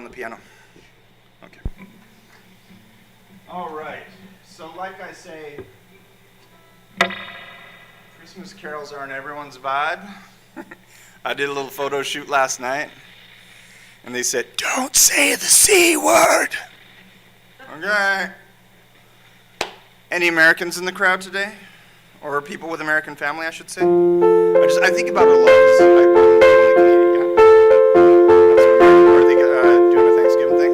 on the piano. Okay. All right. So like I say, Christmas carols aren't everyone's vibe. I did a little photo shoot last night, and they said, "Don't say the C word." Okay. Any Americans in the crowd today? Or people with American family, I should say? I think about it a lot. I'm only Canadian, yeah. That's American. Are they doing a Thanksgiving thing?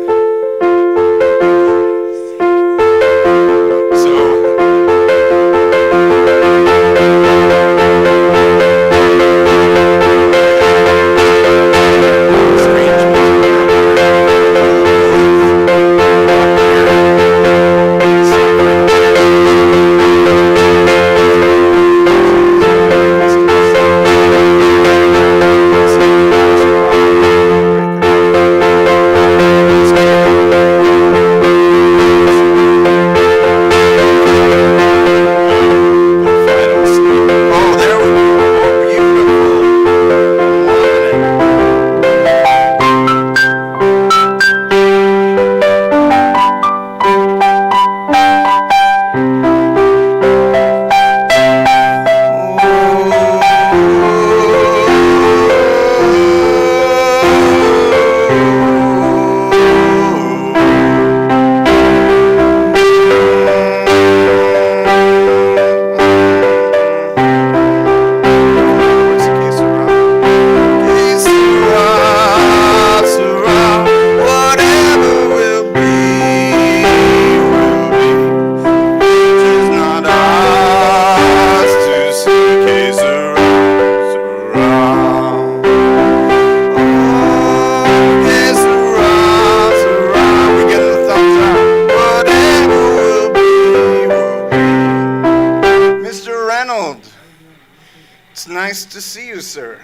Nice to see you, sir.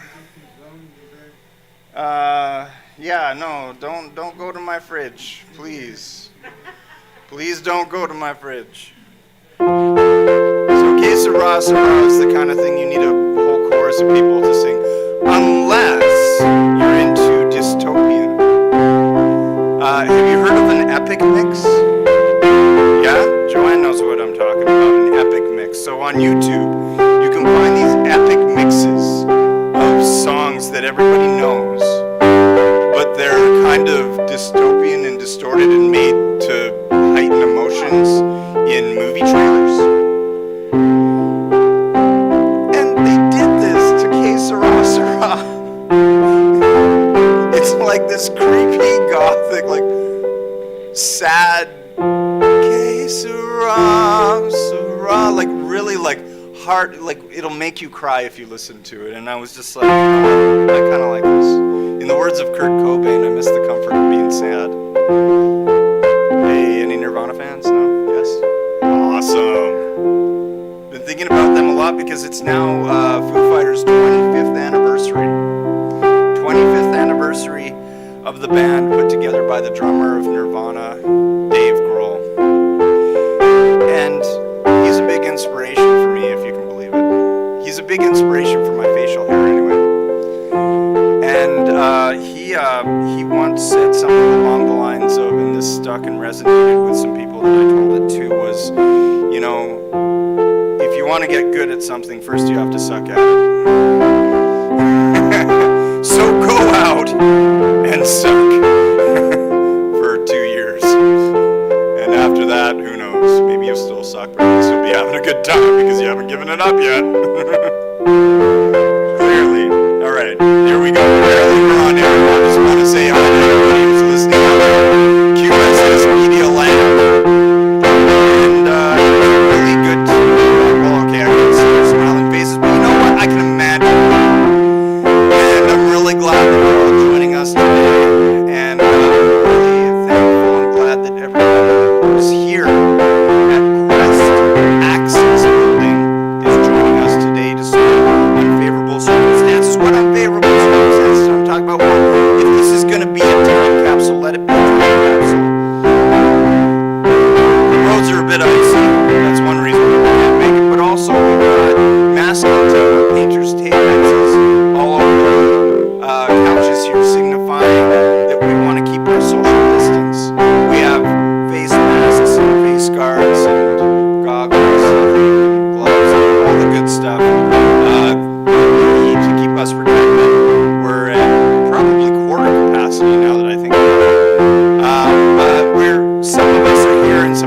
Yeah, no, don't go to my fridge, please. Please don't go to my fridge. So, que sera, sera is the kind of thing you need a whole chorus of people to sing, unless you're into dystopian. Have you heard of an epic mix? Yeah? Joanne knows what I'm talking about, an epic mix. So on YouTube, you can find these epic mixes of songs that everybody knows, but they're kind of dystopian and distorted and made to heighten emotions in movie trailers. And they did this to Que Sera Sera. It's like this creepy gothic, like sad Que Sera Sera, like really like heart, like it'll make you cry if you listen to it. And I was just like, I kind of like this. In the words of Kurt Cobain, I miss the comfort of being sad. Hey, any Nirvana fans? No? Yes? Awesome. Been thinking about them a lot because it's now Foo Fighters' 25th anniversary. 25th anniversary of the band put together by the drummer of Nirvana, Dave Grohl. And he's a big inspiration for me, if you can believe it. He's a big inspiration for my facial hair anyway. And he once said something along the lines of, and this stuck and resonated with some people that I told it to, was, you know, if you want to get good at something, first you have to suck at it. So go out and suck for 2 years. And after that, who knows? Maybe you'll still suck, but at least you'll be having a good time because you haven't given it up yet. Clearly. All right, here we go. Barely we're on air. I just want to say hi to everybody who's listening out there. QSS Media Land. And really good to, well, okay, I can see your smiling faces, but you know what? I can imagine. And I'm really glad that you're all joining us today. And I'm really thankful and glad that everybody who's here at Quest Access Building is joining us today despite unfavorable circumstances. What unfavorable circumstances?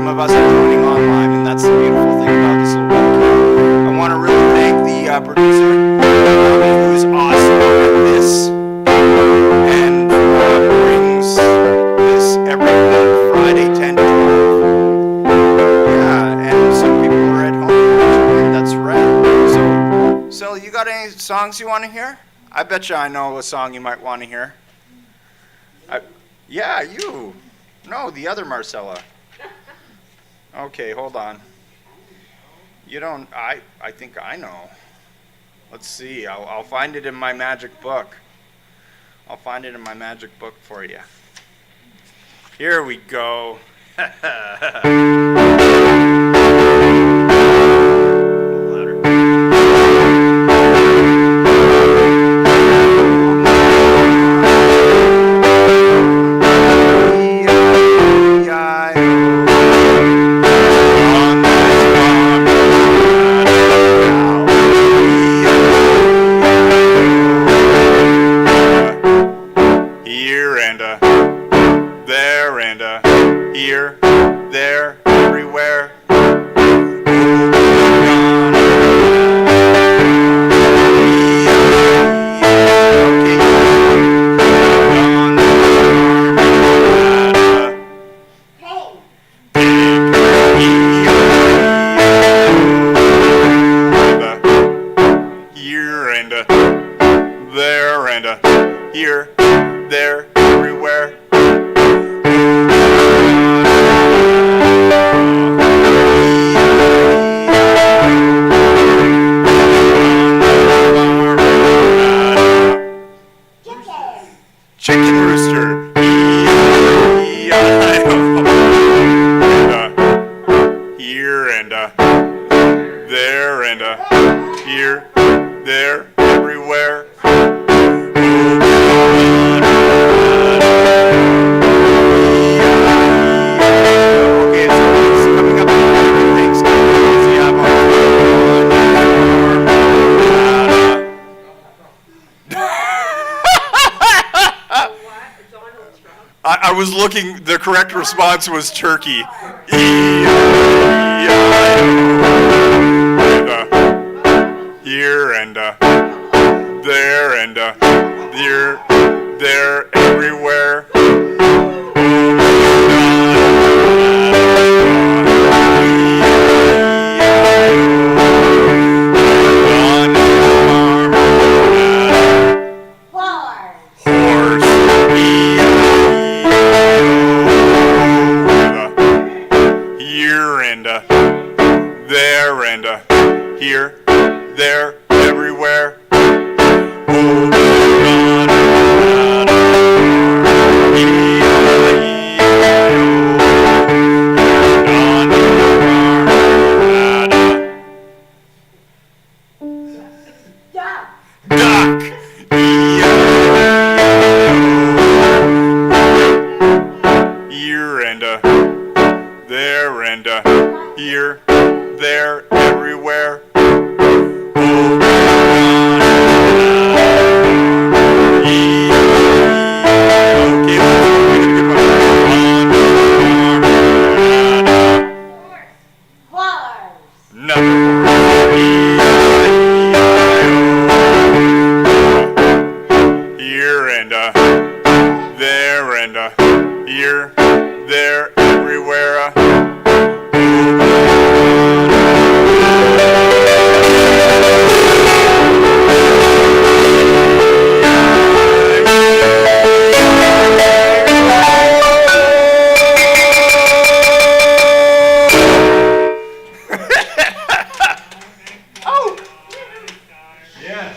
some of us are joining online, and that's the beautiful thing about this little webcam. I want to really thank the producer, who is awesome at this, and brings this every week, Friday, 10 to 12. Yeah, and some people are at home. That's rad. So, you got any songs you want to hear? I bet you I know a song you might want to hear. Yeah, you. No, the other Marcella. Okay, hold on. You don't, I think I know. Let's see, I'll find it in my magic book. I'll find it in my magic book for you. Here we go. I was looking, the correct response was turkey. Here and there and here, there, everywhere. Here, there, everywhere. Duck. Here and there and here, there, everywhere. Here, there, everywhere. Oh! Yes.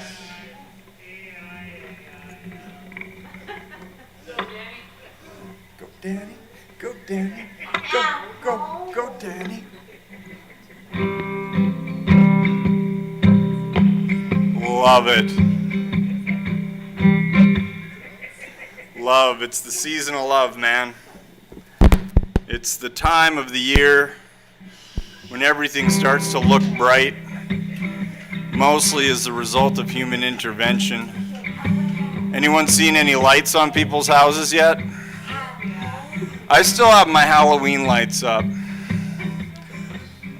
Danny, go Danny, go Danny. Love it. Love, it's the season of love, man. It's the time of the year when everything starts to look bright, mostly as a result of human intervention. Anyone seen any lights on people's houses yet? I still have my Halloween lights up.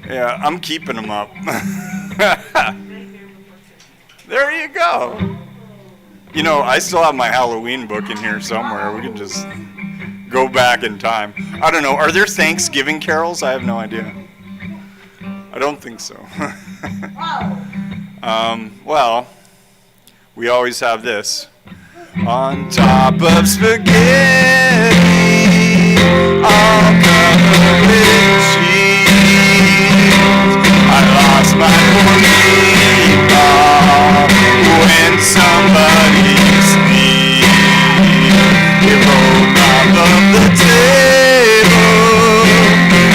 Yeah, I'm keeping them up. There you go. You know, I still have my Halloween book in here somewhere. We can just go back in time. I don't know. Are there Thanksgiving carols? I have no idea. I don't think so. Well, we always have this. On top of spaghetti, all covered with cheese. I lost my meatball when somebody sneezed. It rolled off of the table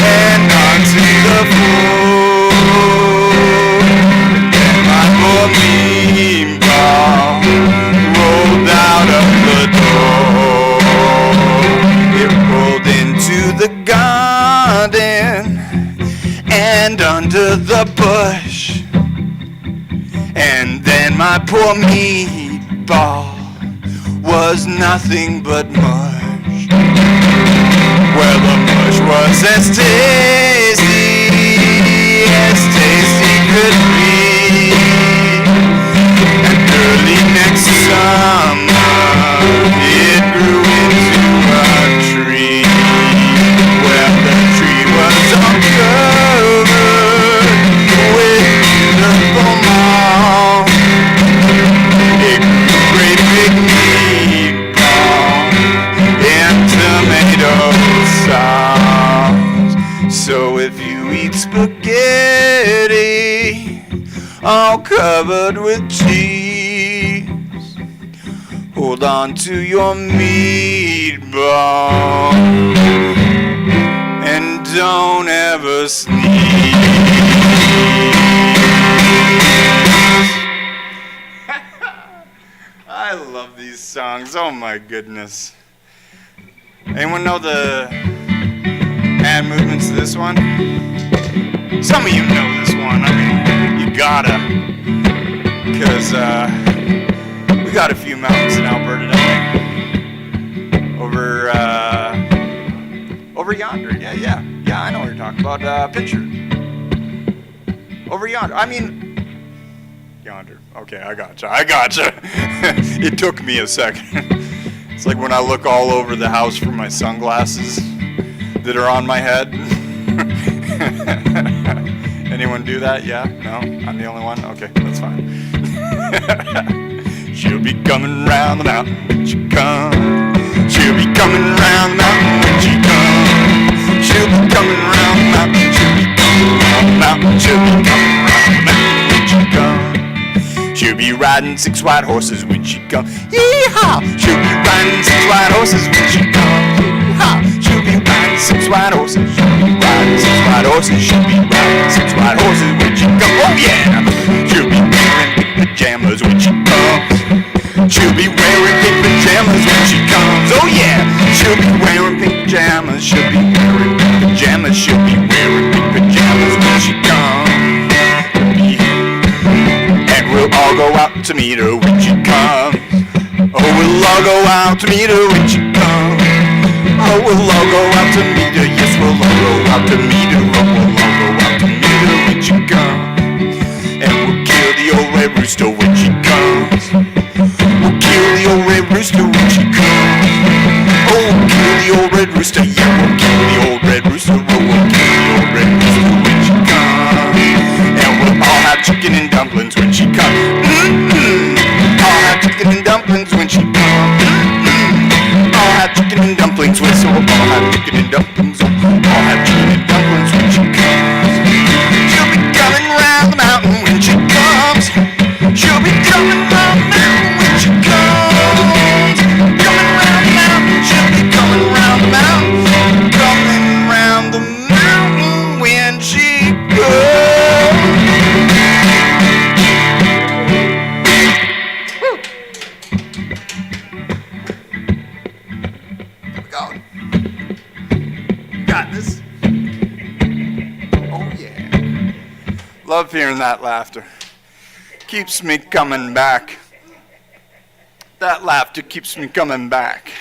and onto the floor. And my poor meatball rolled out of the door. It rolled into the garden and under the bush. And then my poor meatball was nothing but mush. Well, the mush was as tasty could be. And early next summer, it grew into a tree. Well, the tree was all covered with beautiful moss. It grew great big meatballs and tomato sauce. So if you eat spaghetti all covered with cheese, hold on to your meatball and don't ever sneeze. I love these songs. Oh my goodness. Anyone know the hand movements to this one? Some of you know this one. I mean, you gotta. Because we got a few mountains in Alberta, don't we? Over yonder. Yeah, I know what you're talking about. Picture. Over yonder. I mean, yonder. Okay, I gotcha. It took me a second. It's like when I look all over the house for my sunglasses that are on my head. Anyone do that? Yeah? No? I'm the only one? Okay, that's fine. She'll be coming round the mountain when she comes. She'll be coming round the mountain when she comes. She'll be coming round the mountain. She'll be coming round the mountain. She'll be coming round the mountain when she comes. She'll be riding 6 white horses when she comes. Yee-haw! She'll be riding 6 white horses when she comes. Yee-haw! She'll be riding 6 white horses. She'll be riding 6 white horses. She'll be riding 6 white horses when she comes. Oh yeah! She'll be wearing pink pajamas when she comes. She'll be wearing pink pajamas when she comes. Oh yeah! She'll be wearing pink pajamas. She'll be wearing pink pajamas. She'll be wearing pink pajamas when she comes. And we'll all go out to meet her when she comes. Oh, we'll all go out to meet her when she comes. Oh, we'll all go out to meet her. Yes, we'll all go out to meet her. Oh, we'll all go out to meet her when she comes. And we'll kill the old red rooster when she comes. We'll kill the old red rooster when she comes. Oh, we'll kill the old red rooster. Yeah, we'll kill the old red rooster. Oh, we'll kill the old red rooster when she comes. And we'll all have chicken and dumplings when she comes. All have chicken and dumplings when she comes. All have chicken and dumplings when so all have chicken and dumplings. All have chicken and dumplings when she comes. She'll be coming round the mountain when she comes. She'll be coming round the mountain when she comes. Coming round the mountain. She'll be coming round the mountain. Coming round the mountain when she comes. Love hearing that laughter. Keeps me coming back. That laughter keeps me coming back.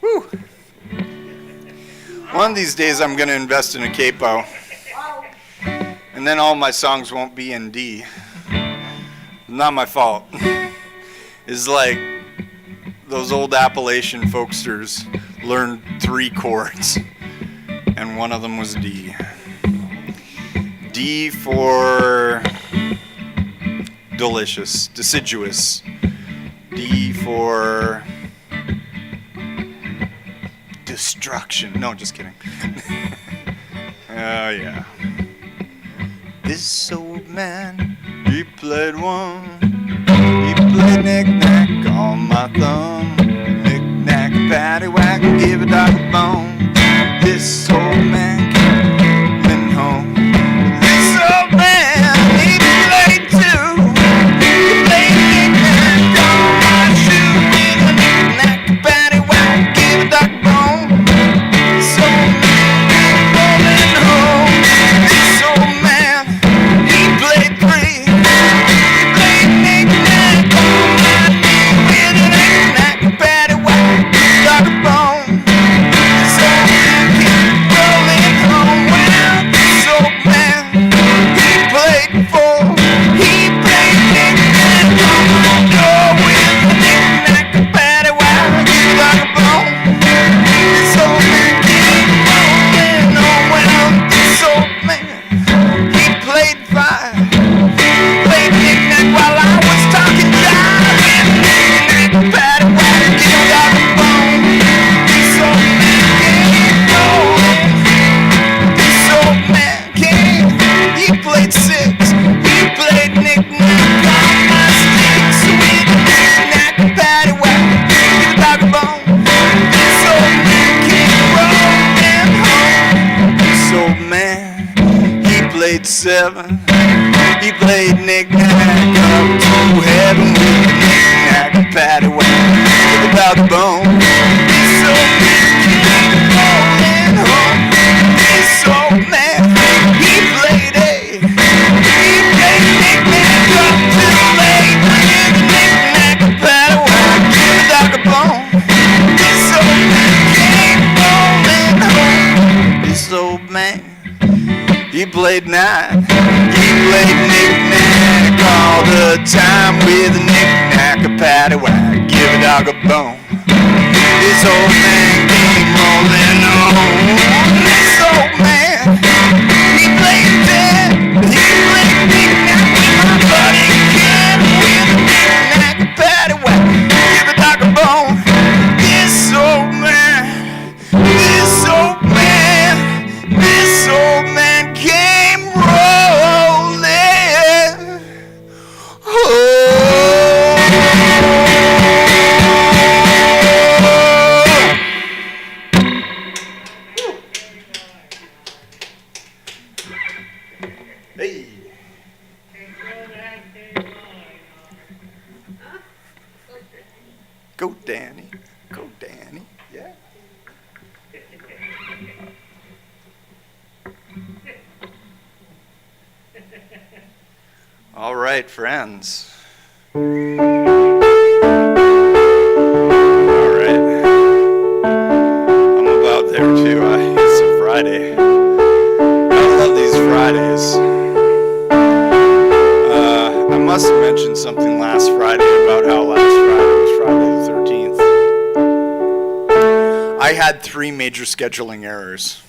Woo. One of these days I'm going to invest in a capo. And then all my songs won't be in D. Not my fault. It's like those old Appalachian folksters learned 3 chords. And one of them was D. D for delicious, deciduous. D for destruction. No, just kidding. Oh, yeah. This old man, he played one. He played knick-knack on my thumb. Knick-knack, paddywhack, give a dog a bone. This old man came home. This old man, he played too. He played knick-knack on my shoe. With a knick-knack, paddywhack, give a dog a bone. This old man came rolling home. This old man, he played 3. He played knick-knack on my knee. With a knick-knack, paddywhack, give a dog a bone. This old man came rolling home. Well, this old man, he played 4. He played knick-knack on my door. With a knick-knack, paddywhack, give a dog a bone. This old man came rolling home. Well, this old man, he played 5. Played knick-knack while I was talking jive. With a knick-knack, paddywhack, give a dog a bone. This old man came rolling. This old man came. He played 6. He played knick-knack on my sticks. With a knick-knack, paddywhack, give a dog a bone. This old man came rolling home. This old man, he played 7. He played knick-knack up to heaven. With a knick-knack, paddywhack, give a dog a bone. This old man came rolling home. This old man, he played 8. He played knick-knack up till late. With a knick-knack, paddywhack, give a dog a bone. This old man came rolling home. This old man, he played 9. He played knick-knack all the time. With a knick-knack, a paddywhack, give a dog a bone. This old man came rolling home. This old man, he played 10. He played knick-knack with my buddy Ken. With a knick-knack, a paddywhack, give a dog a bone. This old man, this old man, this old man came rolling Hey. Go Danny. Go Danny. Yeah. All right, friends. All right. I'm about there too. It's a Friday. I love these Fridays. I must have mentioned something last Friday about how last Friday was Friday the 13th. I had 3 major scheduling errors.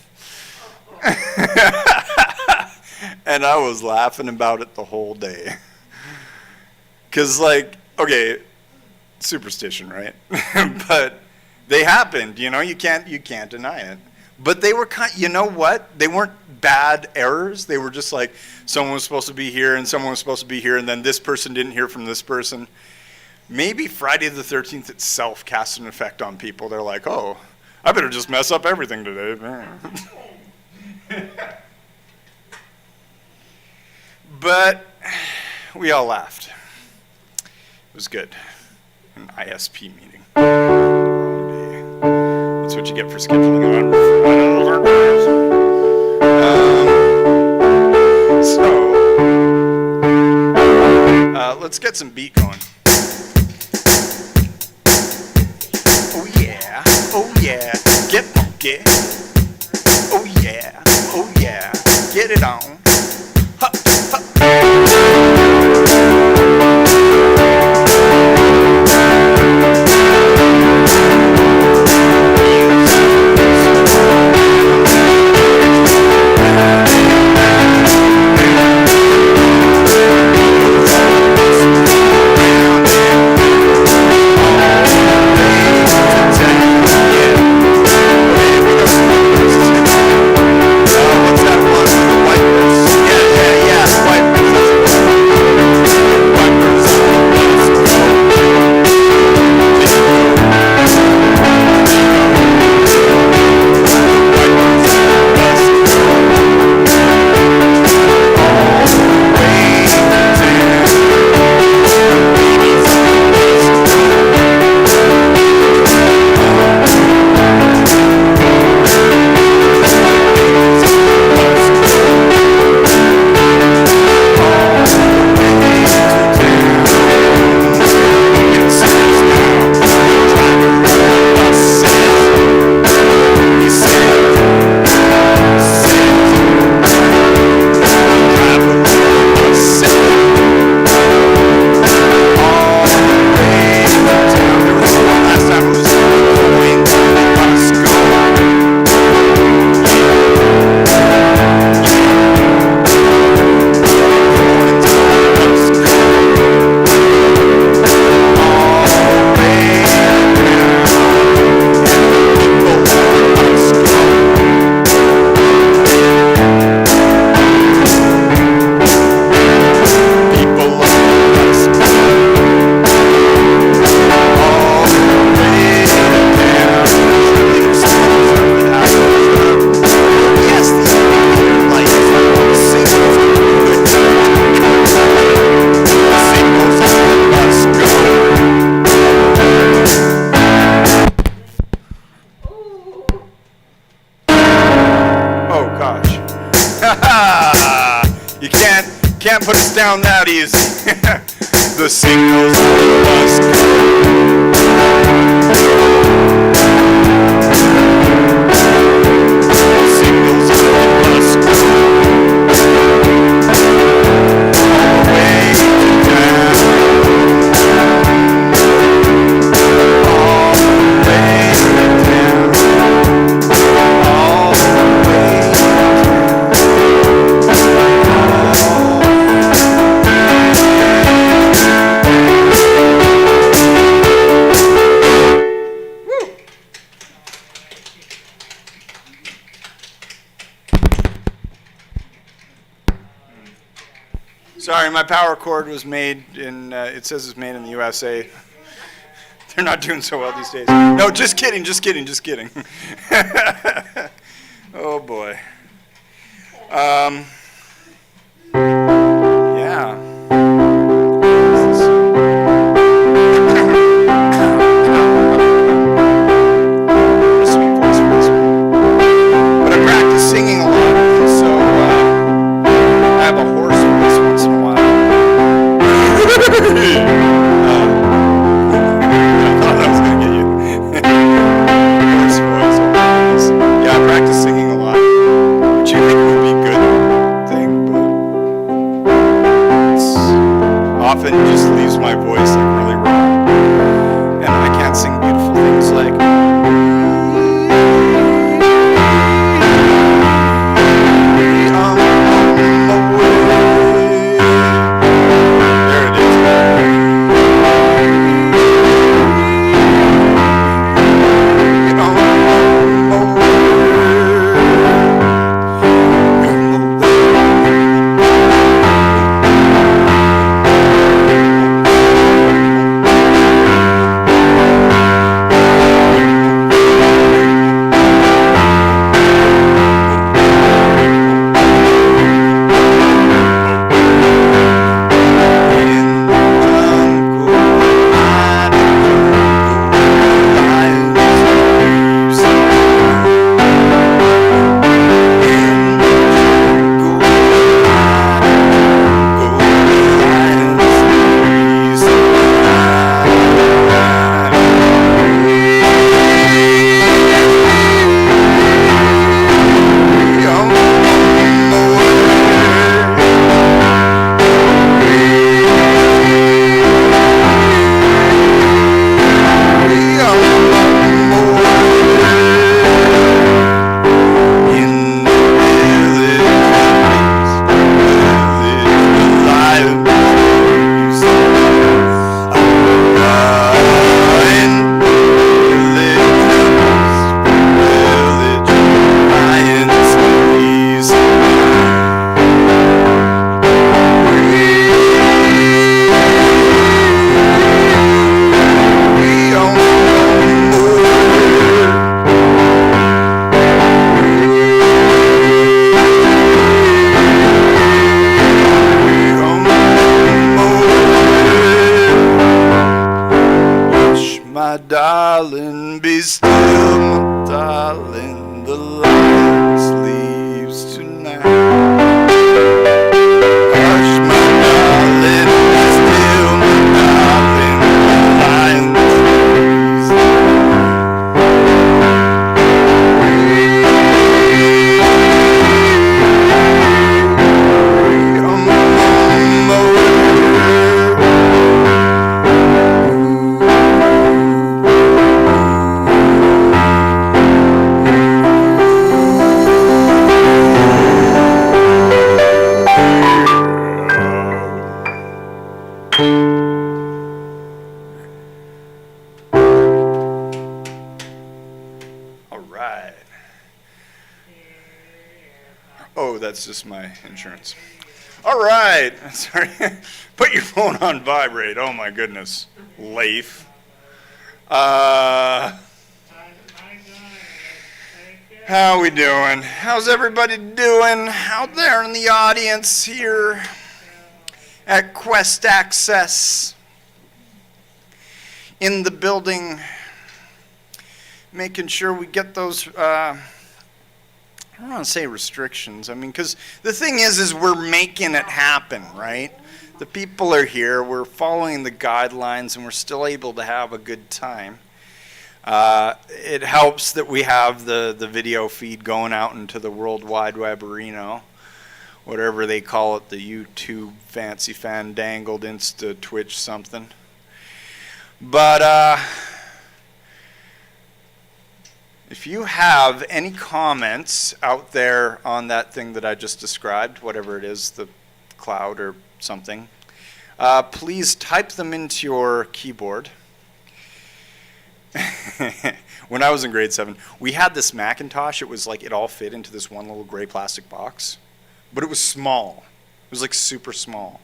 And I was laughing about it the whole day. Because, like, okay, superstition, right? But they happened, you know, you can't deny it. But they were you know what? They weren't bad errors. They were just like, someone was supposed to be here and someone was supposed to be here, and then this person didn't hear from this person. Maybe Friday the 13th itself cast an effect on people. They're like, oh, I better just mess up everything today. But we all laughed. It was good. An ISP meeting. That's what you get for scheduling on older guys. Let's get some beat going. Oh yeah, get funky. yeah, oh yeah, get it on. Ha, ha. You can't put us down that easy. The signals must go. The signals must go. All the way down. All the way down. All the way Sorry, my power cord was made in, it says it's made in the USA. They're not doing so well these days. No, just kidding. Oh, boy. Yeah. Sweet voice for this one. But I practice singing a lot, so I have a hoarse voice once in a while. I thought I was going to get you. Hoarse voice. Oh my goodness. Yeah, I practice singing a lot, which you think would be a good thing, but still, my darling, the lion's leaves tonight. Hush, my darling, be still, my darling, the lion's leaves That's just my insurance. All right. Sorry. Put your phone on vibrate. Oh, my goodness. Leif. How we doing? How's everybody doing out there in the audience here at Quest Access in the building? Making sure we get those... I don't want to say restrictions. I mean, because the thing is we're making it happen, right? The people are here. We're following the guidelines, and we're still able to have a good time. It helps that we have the video feed going out into the World Wide Web arena, whatever they call it, the YouTube fancy fandangled Insta Twitch something. But if you have any comments out there on that thing that I just described, whatever it is, the cloud or something, please type them into your keyboard. When I was in grade 7, we had this Macintosh. It was like it all fit into this one little gray plastic box, but it was small. It was like super small.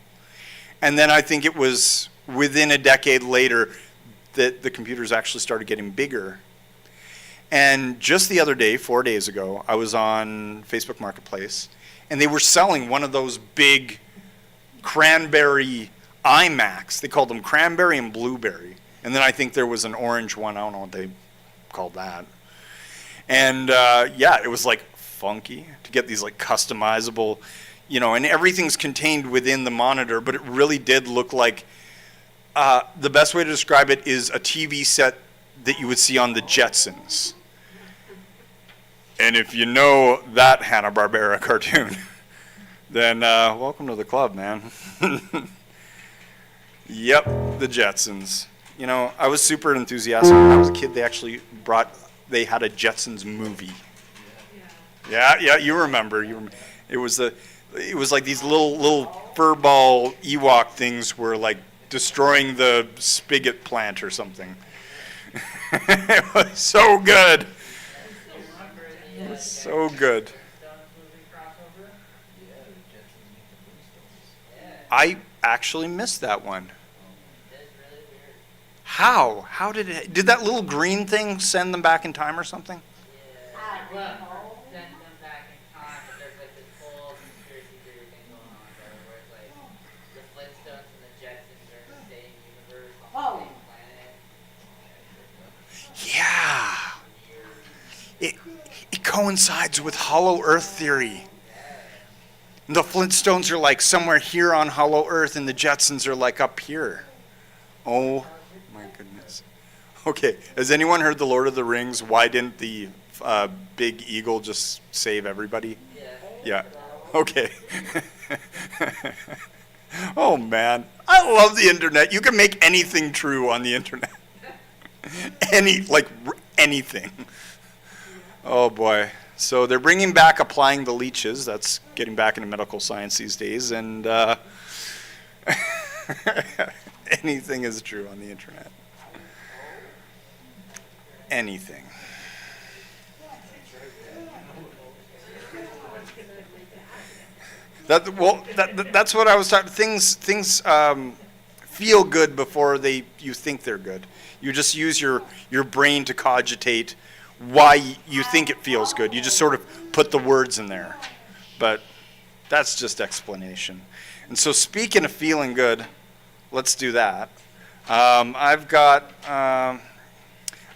And then I think it was within a decade later that the computers actually started getting bigger. And just the other day, 4 days ago, I was on Facebook Marketplace, and they were selling one of those big cranberry iMacs. They called them cranberry and blueberry. And then I think there was an orange one. I don't know what they called that. And yeah, it was like funky to get these like customizable, and everything's contained within the monitor, but it really did look like, the best way to describe it is a TV set that you would see on the Jetsons. And if you know that Hanna-Barbera cartoon, then welcome to the club, man. Yep, the Jetsons. I was super enthusiastic when I was a kid. They actually they had a Jetsons movie. Yeah, you remember. It was like these little furball Ewok things were like destroying the spigot plant or something. It was so good. It was so good. I actually missed that one. How? How did it? Did that little green thing send them back in time or something? Well, send them back in time, but there's like this whole conspiracy theory thing going on there, where it's like the Flintstones and the Jetsons are in the same universe on the same planet. Yeah. It coincides with Hollow Earth theory. And the Flintstones are like somewhere here on Hollow Earth, and the Jetsons are like up here. Oh my goodness. Okay, has anyone heard the Lord of the Rings? Why didn't the big eagle just save everybody? Yeah. Okay. Oh man, I love the internet. You can make anything true on the internet. Anything. Oh boy. So they're bringing back applying the leeches. That's getting back into medical science these days, and anything is true on the internet. Anything. That's what I was talking. Things feel good before you think they're good. You just use your brain to cogitate why you think it feels good. You just sort of put the words in there. But that's just explanation. And so speaking of feeling good, let's do that. I've got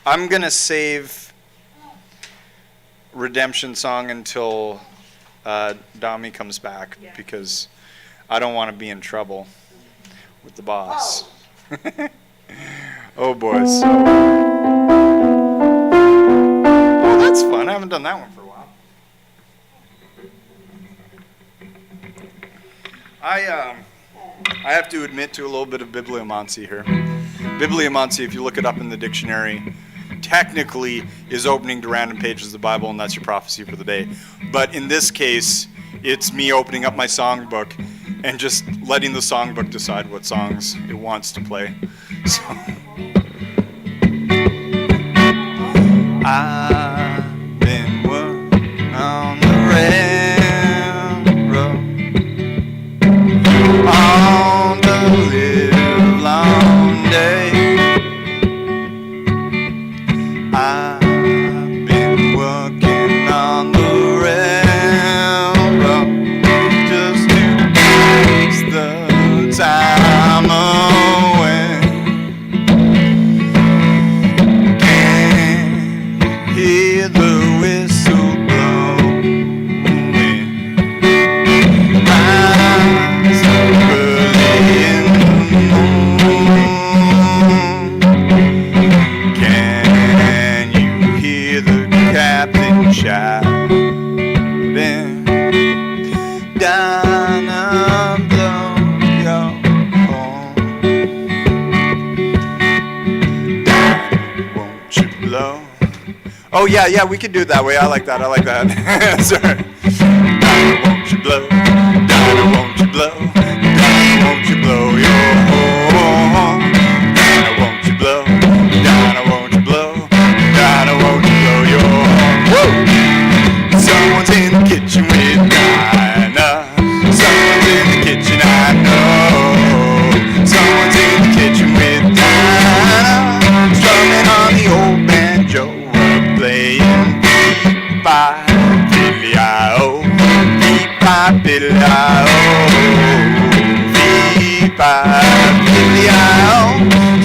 I'm going to save Redemption Song until Dami comes back because I don't want to be in trouble with the boss. Oh boy, so. Oh, that's fun. I haven't done that one for a while. I have to admit to a little bit of bibliomancy here. Bibliomancy, if you look it up in the dictionary, technically is opening to random pages of the Bible, and that's your prophecy for the day. But in this case, it's me opening up my songbook and just letting the songbook decide what songs it wants to play. So, I've been working on the railroad on the livelong day. I've been working on the railroad just to pass the time away. Can't hear the whistle blowing. Rise early in the moon. Can you hear the captain shouting? Dinah, blow your horn. Dinah, won't you blow? Oh yeah, we could do it that way. I like that. Sorry. Dinah, won't you blow? Dinah, won't you blow? Dinah, won't you blow your horn? Dinah, won't you blow? Dinah, won't you blow? Dinah, won't you blow your horn? Woo! Someone's in the kitchen with Dinah. Someone's in the kitchen, I know. Someone's in the kitchen with Dinah, strumming on the old banjo, playing beep-bye, fiddly-I-O, beep-bye, fiddly-I-O, beep-bye, fiddly-I-O,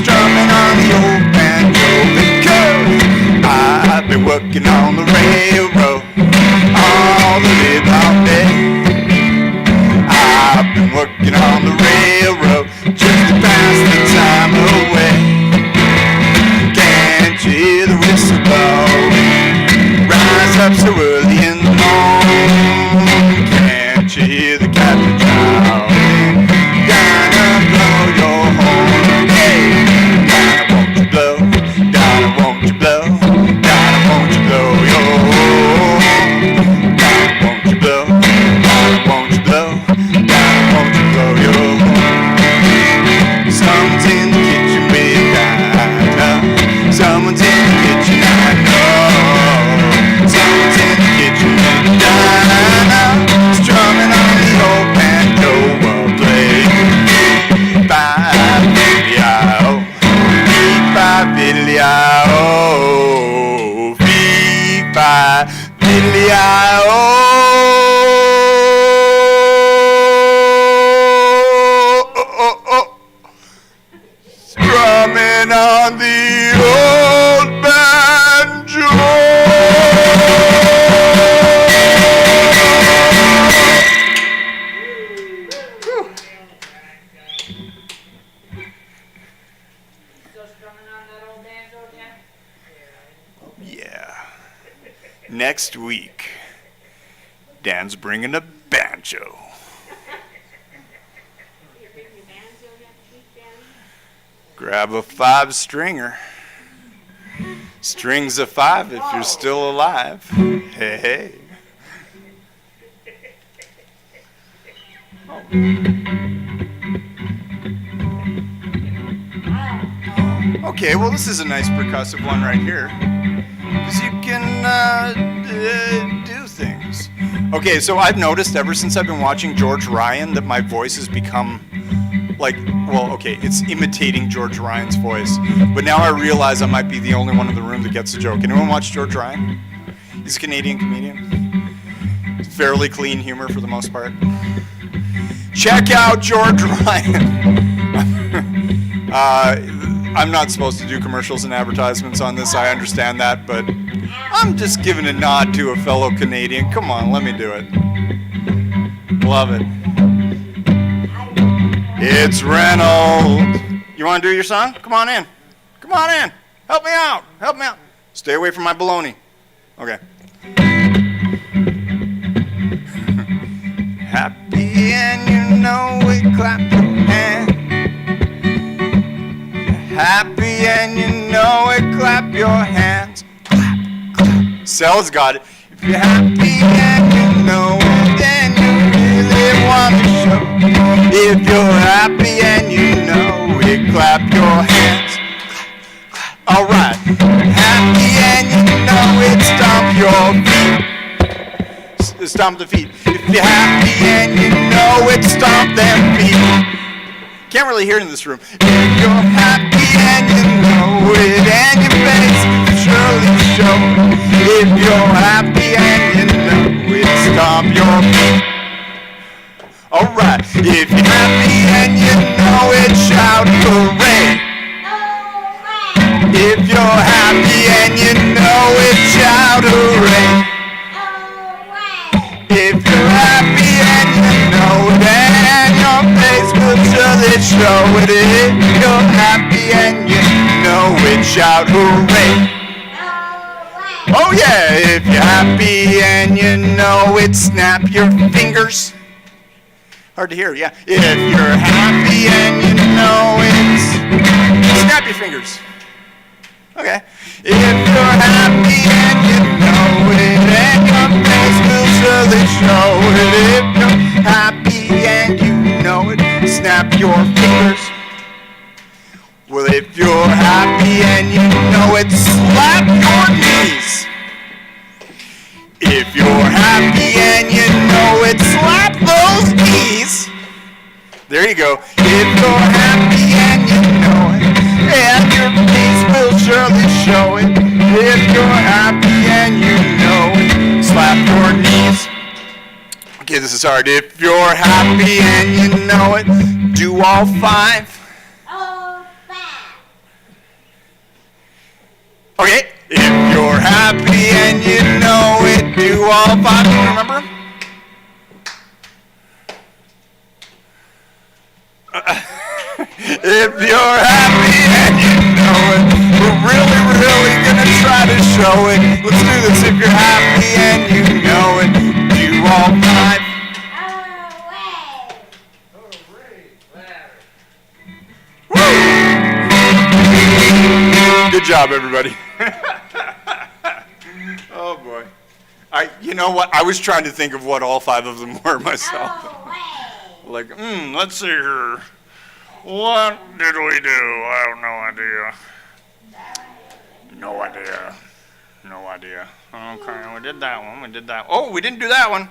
strumming on the old banjo, because I've been working on the railroad all the livelong day. I've been working on the railroad just to pass the time away. Can't you hear the whistle blowing? Rise up so early in the morning. Can't you hear the captain shouting? Dinah, blow your horn. Hey, Dinah, won't you blow? Dinah, won't you blow? Dinah, won't you blow your horn? Dinah, won't you blow? Dinah, won't you blow? Dinah, won't you blow your horn? Someone's in the kitchen with Dinah. Someone's in the kitchen, I know. Someone's in the kitchen with Dinah, strumming on the old banjo while playing beep-bye, fiddly-I-O, beep-bye, fiddly-I-O, beep-bye, fiddly-I-O. Strumming on the old banjo. Still strumming on that old banjo again? Yeah. Next week, Dan's bringing a banjo. Grab a 5-stringer. Strings of 5 if you're still alive. Hey, hey. Okay, well this is a nice percussive one right here. Because you can do things. Okay, so I've noticed ever since I've been watching George Ryan that my voice has become like, well, okay, it's imitating George Ryan's voice. But now I realize I might be the only one in the room that gets the joke. Anyone watch George Ryan? He's a Canadian comedian. Fairly clean humor for the most part. Check out George Ryan. I'm not supposed to do commercials and advertisements on this, I understand that, but I'm just giving a nod to a fellow Canadian. Come on, let me do it. Love it. It's Reynolds. You want to do your song? Come on in. Come on in. Help me out. Help me out. Stay away from my baloney. Okay. Happy and you know it, clap your hands. Happy and you know it, clap your hands. Clap, clap. Sal's got it. If you're happy and you know it, and you really want to show. If you're happy and you know it, clap your hands. Clap, clap. All right. Happy and you know it, stomp your feet. Stomp the feet. If you're happy and you know it, stomp them feet. Can't really hear it in this room. If you're happy and you know it, and your face will surely show. If you're happy and you know it, stomp your feet. Alright. If you're happy and you know it, shout hooray. If you're happy and you know it, shout hooray. If you're happy and you know that your face will surely show it. If you're happy and you know it, shout hooray. Oh yeah, if you're happy and you know it, snap your fingers. Hard to hear, yeah. If you're happy and you know it, snap your fingers. Okay. If you're happy and you know it, and your face will surely show it. If you're happy and you know it, snap your fingers. Well, if you're happy and you know it, slap your knees. If you're happy and you know it, slap those knees. There you go. If you're happy and you know it, and your face will surely show it. If you're happy and you know it, slap your knees. Okay, this is hard. If you're happy and you know it, do all five. All five. Okay, if you're happy and you know it, do all five. Do you remember them? If you're happy and you know it, we're really gonna try to show it. Let's do this. If you're happy and you know it, do all five. Woo! Good job, everybody. Oh boy. You know what? I was trying to think of what all five of them were myself. Like, let's see here. What did we do? I have no idea. No idea. No idea. Okay, we did that one. We did that. Oh, we didn't do that one.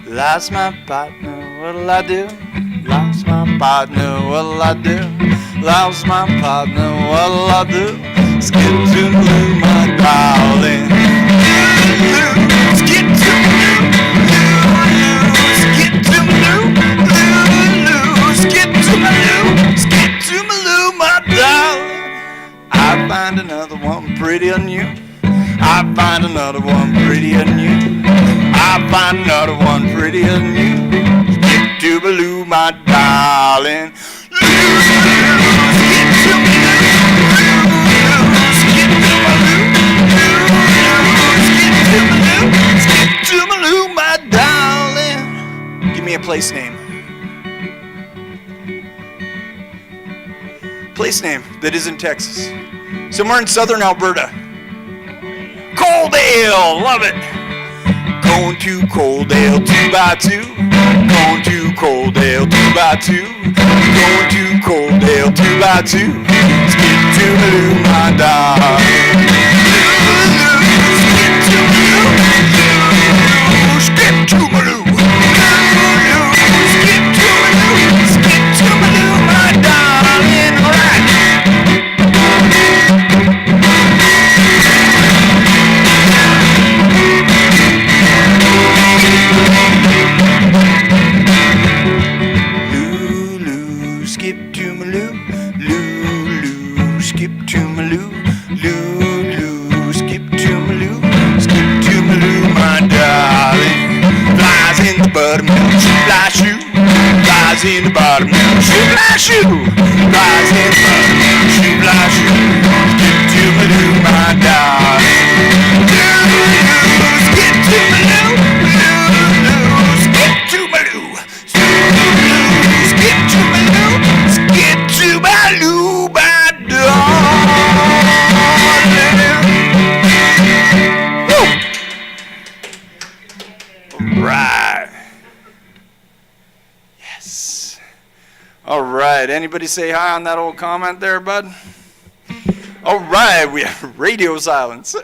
Lost my partner, what'll I do? Lost my partner, what'll I do? Lost my partner, what'll I do? Skip to blue, my darling. Skip to blue. I find another one prettier than you. I find another one prettier than you. I find another one prettier than you. Skip to Baloo, my darling. Skip to Baloo, my darling. Give me a place name. Place name that is in Texas. Somewhere in southern Alberta. Coaldale, love it. Going to Coaldale 2x2. Going to Coaldale 2x2. Going to Coaldale 2x2. Skip to Baloo, my darling. Skip to Baloo. Skip to Baloo. Skip to Baloo. Skip to Baloo, my darling. All right. skip to my loo, loo, loo, skip to my loo, skip to my loo, my darling. Flies in the buttermilk, fly shoe, flies in the buttermilk, fly shoe, flies in the buttermilk, fly shoe, skip to my loo, my darling. Loo, skip to my loo, loo, loo, skip to my loo, loo, skip to my loo, skip to my loo, my darling. Woo! All right. Yes. All right. Anybody say hi on that old comment there, bud? All right. We have radio silence.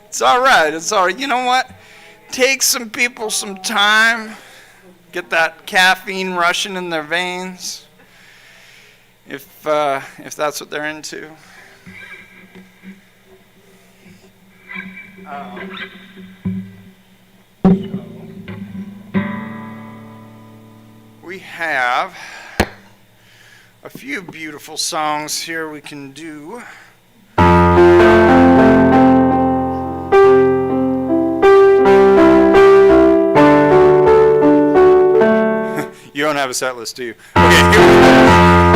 It's all right. It's all right. You know what? Take some people some time. Get that caffeine rushing in their veins. If that's what they're into. We have a few beautiful songs here we can do. You don't have a set list, do you? Okay, here we go.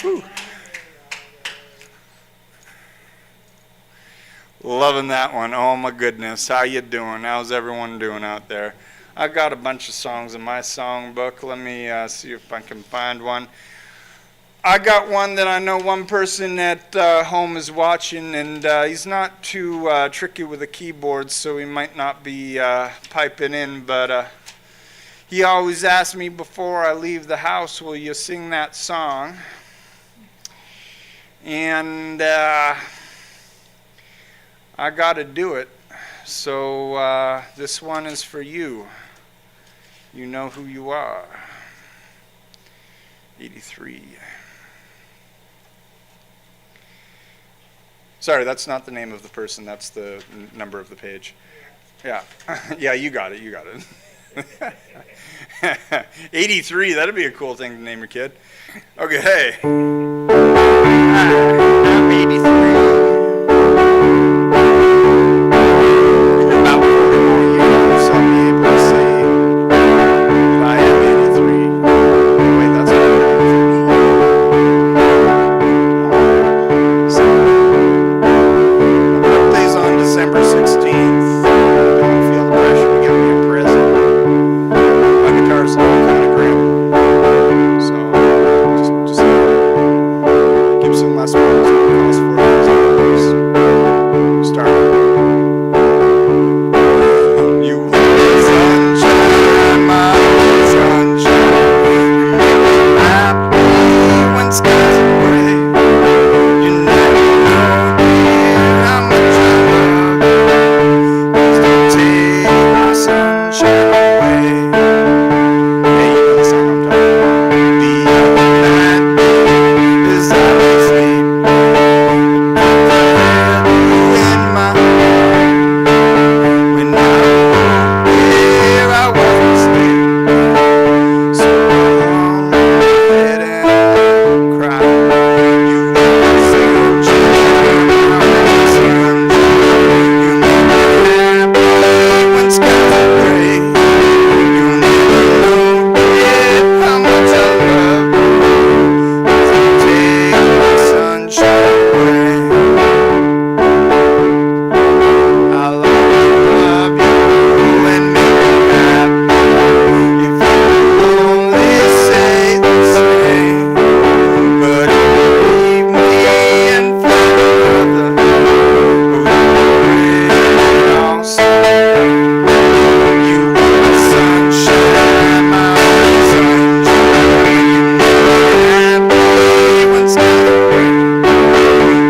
Whew. Loving that one. Oh my goodness. How you doing? How's everyone doing out there? I got a bunch of songs in my songbook. Let me see if I can find one. I got one that I know one person at home is watching, and he's not too tricky with a keyboard, so he might not be piping in, but he always asks me before I leave the house, will you sing that song? And I got to do it. So this one is for you. You know who you are. 83. Sorry, that's not the name of the person. That's the number of the page. Yeah. Yeah, you got it. You got it. 83, that'd be a cool thing to name your kid. Okay, hey. I'm 83. In about 40 more years, I'll be able to say that I am 83. Wait, that's not so, my birthday's on December 16th. Don't feel the pressure to give me a present. My guitar's still kind of grim. So, just give some less money. Cost $4,000. Start. You sunshine, my sunshine. You make me happy when skies are gray. You never know, dear, how much I love you. Please don't take my sunshine away. Yeah, you know the song I'm talking about. The other night, as I was asleep, in my heart, when I woke here, I wasn't asleep. So long, let it cry. You were my sunshine, my sunshine. You make me happy when skies are gray. You'll never know, dear, how much I love you. Please don't take my sunshine away. I'll love you and make you happy if you only say the same. But if you leave me and find another who really I'll say, you are my sunshine, my sunshine. You make me happy when skies are gray.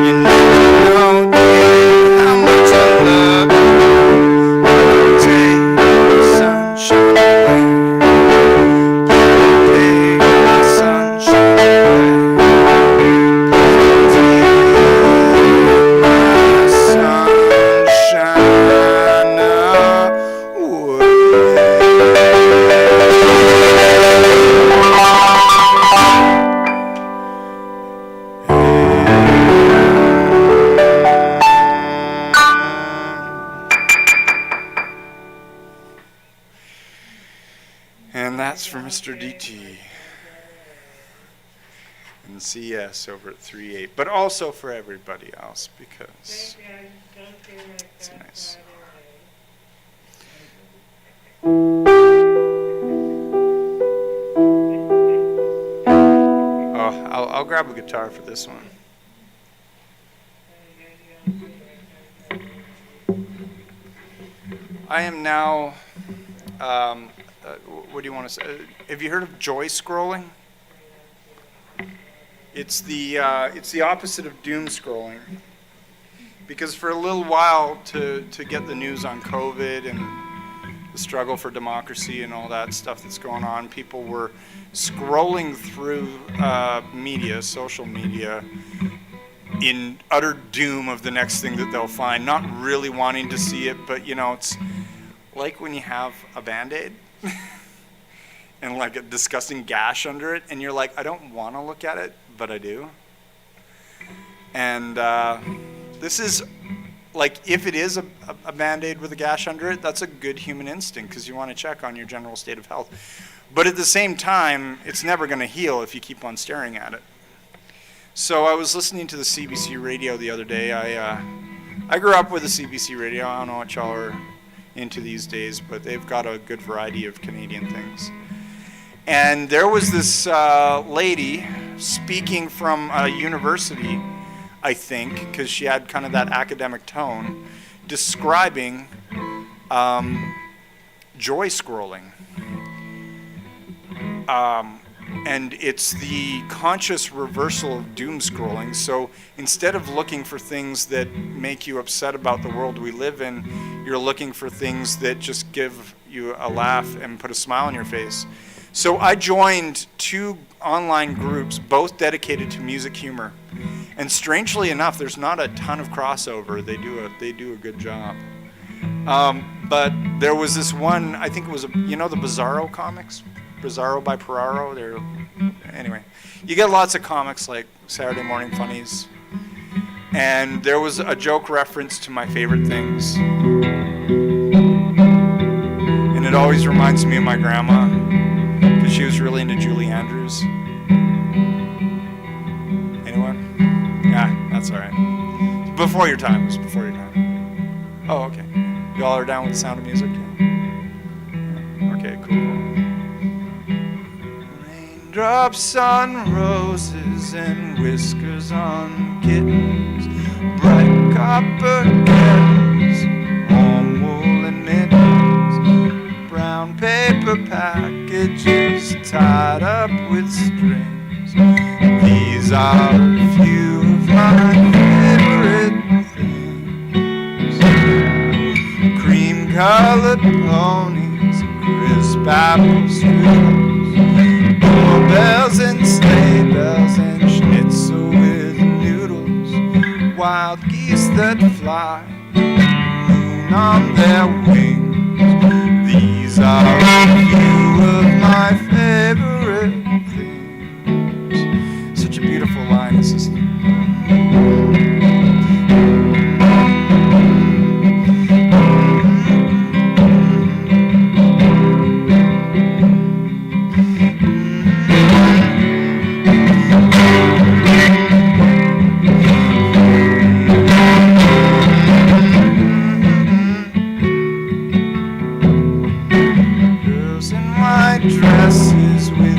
You never know, dear, how much I love you. Don't take my sunshine away. Don't take my sunshine away. Don't take my sunshine And that's for Mr. DT and CS over at 3-8, but also for everybody else because it's nice. Oh, I'll grab a guitar for this one. I am now, what do you want to say? Have you heard of joy scrolling? It's the opposite of doom scrolling. Because for a little while to get the news on COVID and the struggle for democracy and all that stuff that's going on, people were scrolling through media, social media, in utter doom of the next thing that they'll find, not really wanting to see it, but you know, it's like when you have a Band-Aid and like a disgusting gash under it, and you're like, I don't want to look at it, but I do. And this is like, if it is a Band-Aid with a gash under it, that's a good human instinct because you want to check on your general state of health. But at the same time, it's never going to heal if you keep on staring at it. So I was listening to the CBC radio the other day. I grew up with the CBC radio. I don't know what y'all are into these days, but they've got a good variety of Canadian things. And there was this lady speaking from a university, I think, because she had kind of that academic tone, describing joy scrolling. And it's the conscious reversal of doom scrolling. So instead of looking for things that make you upset about the world we live in, you're looking for things that just give you a laugh and put a smile on your face. So I joined 2 online groups, both dedicated to music humor. And strangely enough, there's not a ton of crossover. They do a good job. But there was this one, I think it was, the Bizarro comics? Bizarro by Ferraro. Anyway, you get lots of comics like Saturday Morning Funnies. And there was a joke reference to my favorite things. And it always reminds me of my grandma, because she was really into Julie Andrews. Anyone? Yeah, that's all right. Before your time. It was before your time. Oh, okay. Y'all are down with the Sound of Music? Yeah. Okay, cool. Raindrops on roses and whiskers on kittens, bright copper kettles, warm woolen mittens, brown paper packages tied up with strings. These are a few of my favorite things. Cream-colored ponies, crisp apple strudels, doorbells and sleigh bells and schnitzel with noodles, wild geese that fly, moon on their wings. These are a few of my favorite things. Such a beautiful line. This is. Dresses with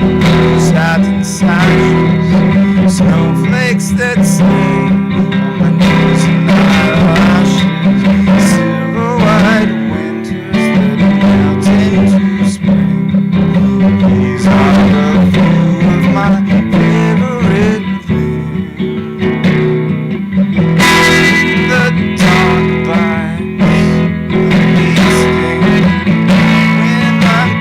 satin sashes, snowflakes that stay on my nose and eyelashes, silver white winters that melt into spring. These are a few of my favorite things. The dark bites, the bee sting, when I'm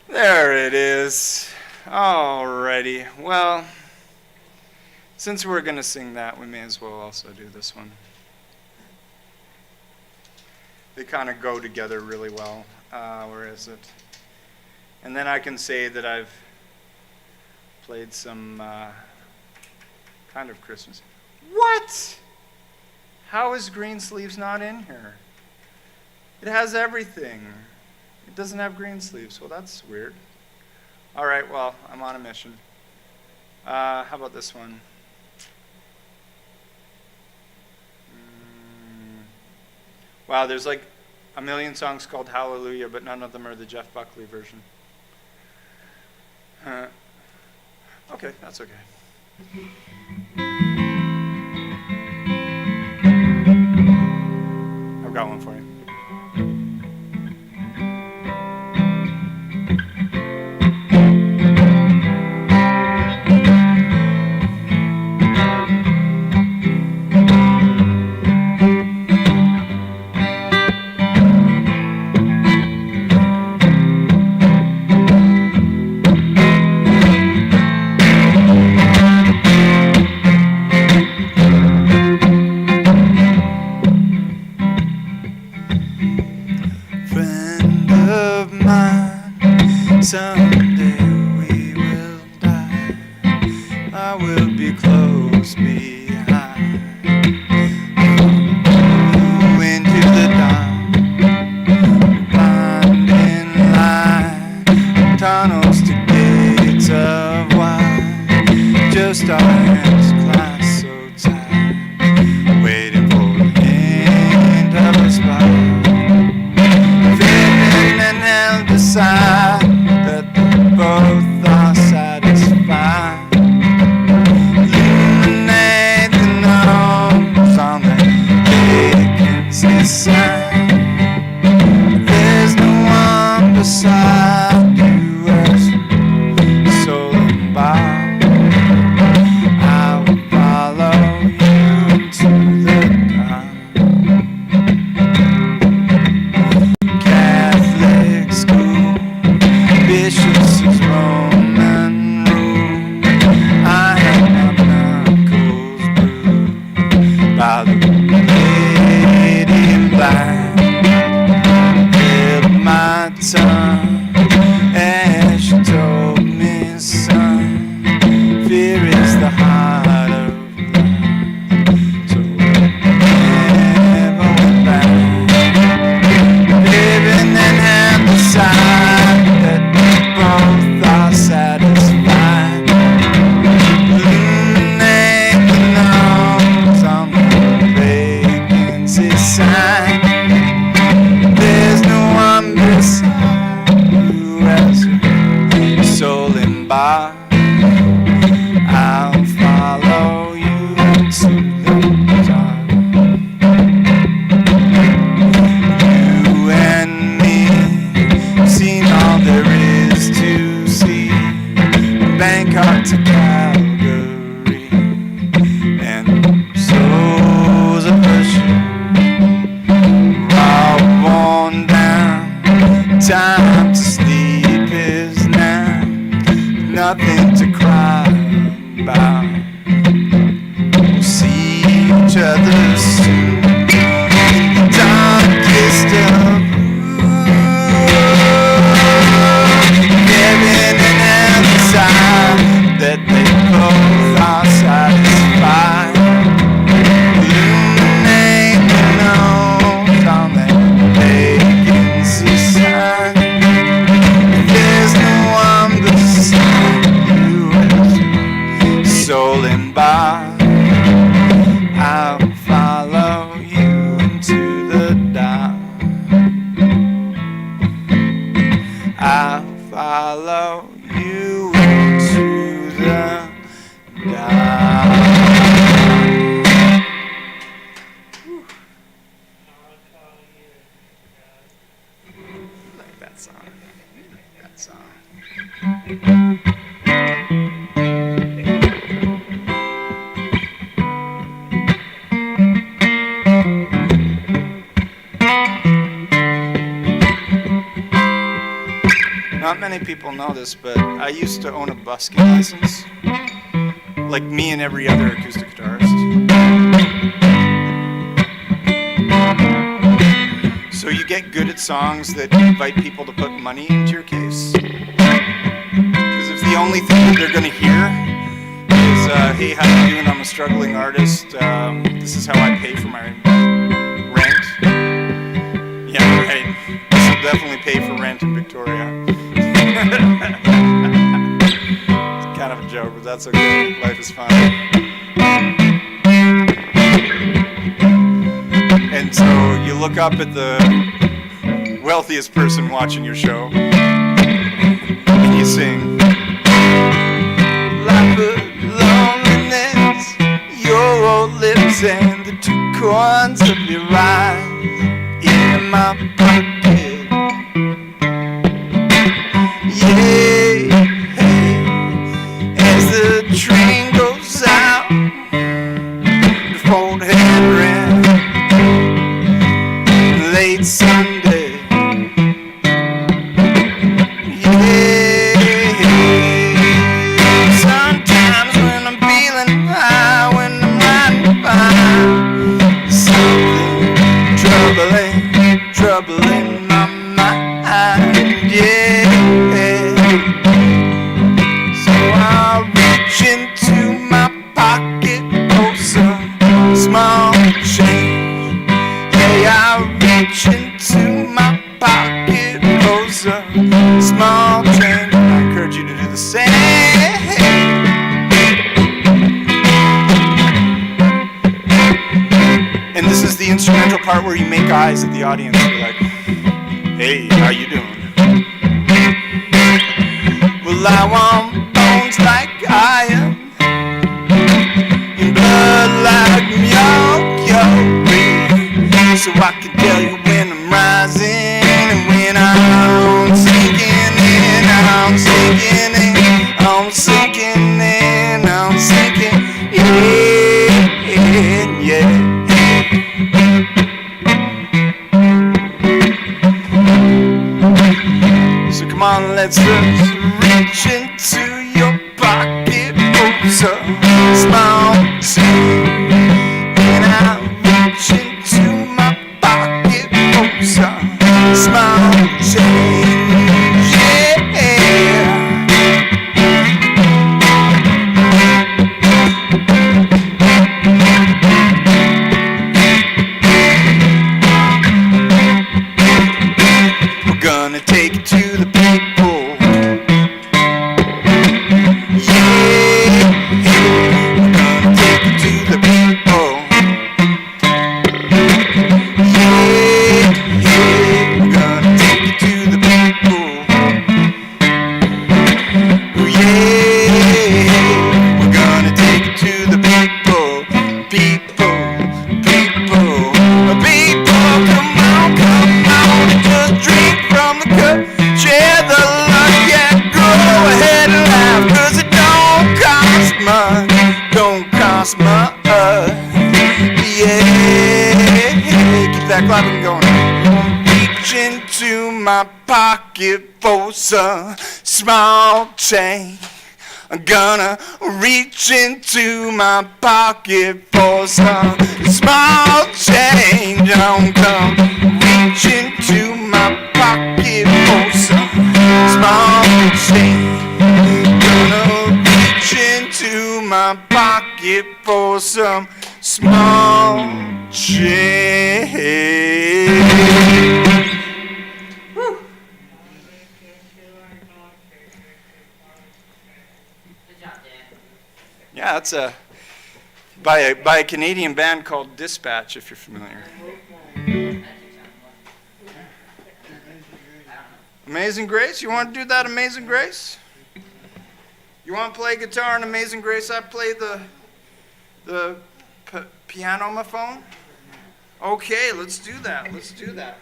There it is. Alrighty. Well, since we're going to sing that, we may as well also do this one. They kind of go together really well. Where is it? And then I can say that I've played some kind of Christmas. What? How is Greensleeves not in here? It has everything. It doesn't have green sleeves. Well, that's weird. All right, well, I'm on a mission. How about this one? Wow, there's like a million songs called Hallelujah, but none of them are the Jeff Buckley version. Okay, that's okay. I've got one for you. Someday we will die. I will be close behind. You into the dark, blinding light, tunnels to gates of wine. Just our hands clasped so tight, waiting for the end of a spark. Feeling and held aside, both are satisfied. Illuminate the notes on the vacancy sign. There's no one beside you as soul and body. I will follow you into the dark. Catholic school, bishops Roman rule. I have my knuckles bruised by the lady in black. Held my tongue and she told me, son, fear is the heart of love. So I never went back. Living and had the side that both are satisfied. Illuminate the notes on the vacancy sign. There's no one beside you as your soul embodied. I'll follow you into the dark. You and me seen all there is to see. Bangkok to Calgary, and souls of virtue all worn down. Time to sleep is now, nothing to cry about. We'll see each other soon in the darkest of that they both are satisfied. Illuminate the notes on that vacancy sign. There's no one beside you as soul and body. I'll follow you into the dark. I'll follow you into the dark. Like that song. That song. Not many people know this, but I used to own a busking license, like me and every other acoustic guitarist. So you get good at songs that invite people to put money into your case. Because if the only thing that they're going to hear is, hey, how you doing? I'm a struggling artist. This is how I pay for my rent. Yeah, right. will definitely pay for rent in Victoria. It's kind of a joke, but that's okay. Life is fun. And so you look up at the wealthiest person watching your show, and you sing, "Life of loneliness, your old lips and the two corners of your eyes in my pocket. Yeah, as the train goes out, the phone hand ran late Sunday. Yeah, sometimes when I'm feeling high, when I'm riding by, something troubling my mind, yeah. So I reach into my pocket for some small change. Yeah, I reach into my pocket for some small change. I encourage you to do the same. And this is the instrumental part where you make eyes at the audience. You're like, "Hey, how you doing?" Well, I want bones like iron, and blood like Youre, so I can tell you when I'm rising and when I'm sinking in. I'm sinking in, I'm sinking in, I'm sinking in, yeah. So come on, let's reach into your pocket for some small change. And I reach into my pocket for some small change, yeah. We're gonna take it to the people. Yeah, we're gonna take it to the people. Yeah, we're gonna take it to the people. Oh yeah, we're gonna take it to the people. People, come on, and just drink from the cup. Share the love, yeah, go ahead and laugh, 'cause it don't cost much, yeah. Keep that clapping going. Reach into my pocket for some small change. I'm gonna reach into my pocket for some small change. I'm gonna reach into my pocket for some small change. Gonna reach into my pocket for some small change. Yeah, that's by a Canadian band called Dispatch, if you're familiar. Amazing Grace? You want to do that Amazing Grace? You want to play guitar in Amazing Grace? I play the piano on my phone? Okay, let's do that. Let's do that.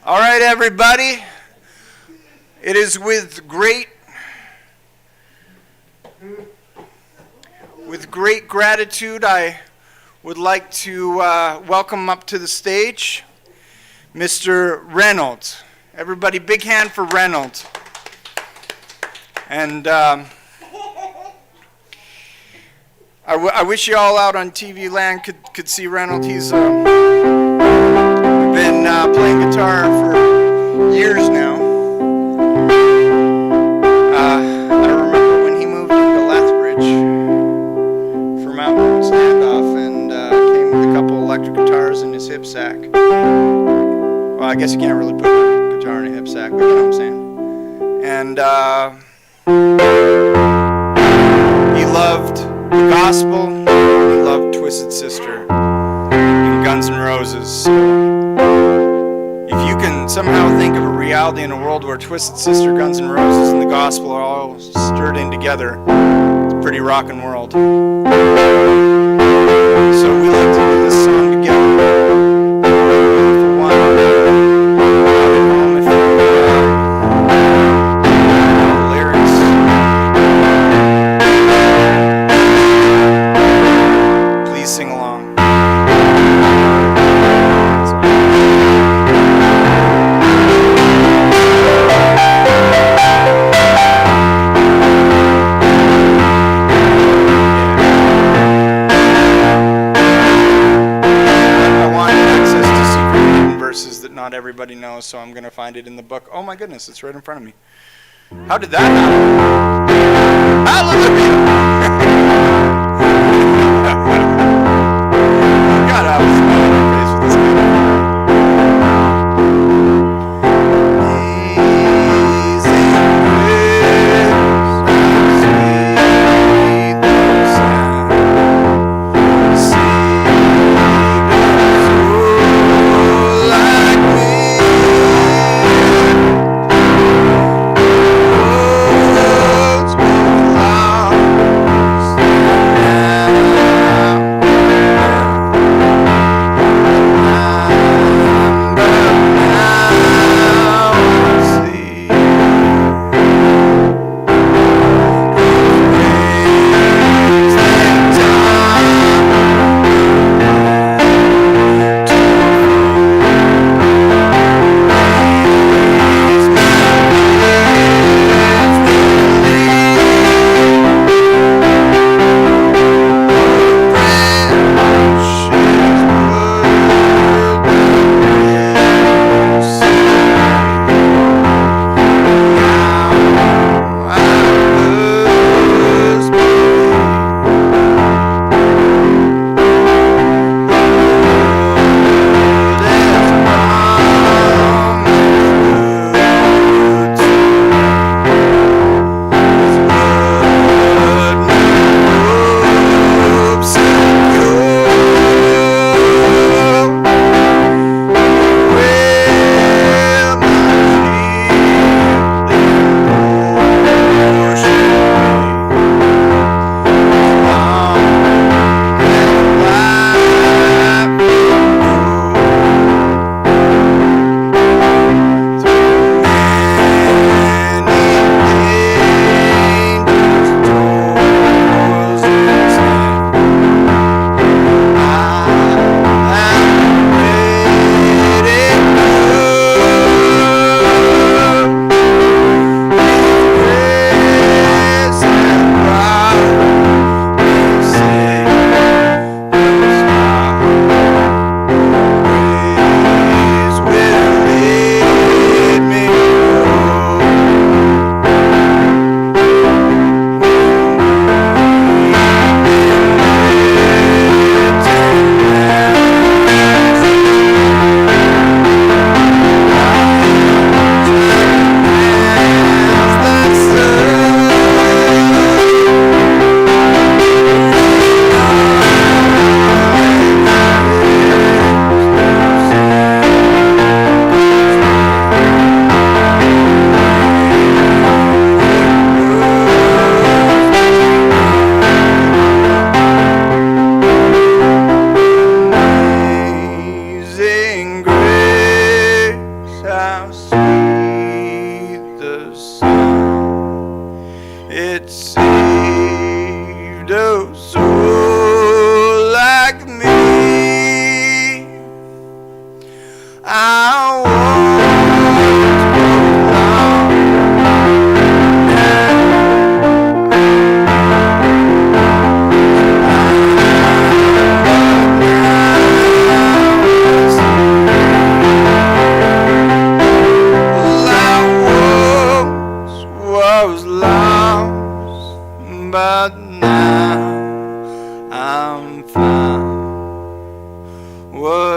All right, everybody. It is with great gratitude I would like to welcome up to the stage Mr. Reynolds. Everybody, big hand for Reynolds. And I wish you all out on TV land could see Reynolds. He's been playing guitar for years now. I guess you can't really put a guitar in a hip sack, but you know what I'm saying. And he loved the gospel, he loved Twisted Sister and Guns N' Roses. So if you can somehow think of a reality in a world where Twisted Sister, Guns N' Roses, and the gospel are all stirred in together, it's a pretty rockin' world. So we like to do this song together. For one, out at home, if you the lyrics. Please sing along. That not everybody knows, so I'm going to find it in the book. Oh my goodness, it's right in front of me. How did that happen? Hallelujah! God, I was smiling in your face with this guy.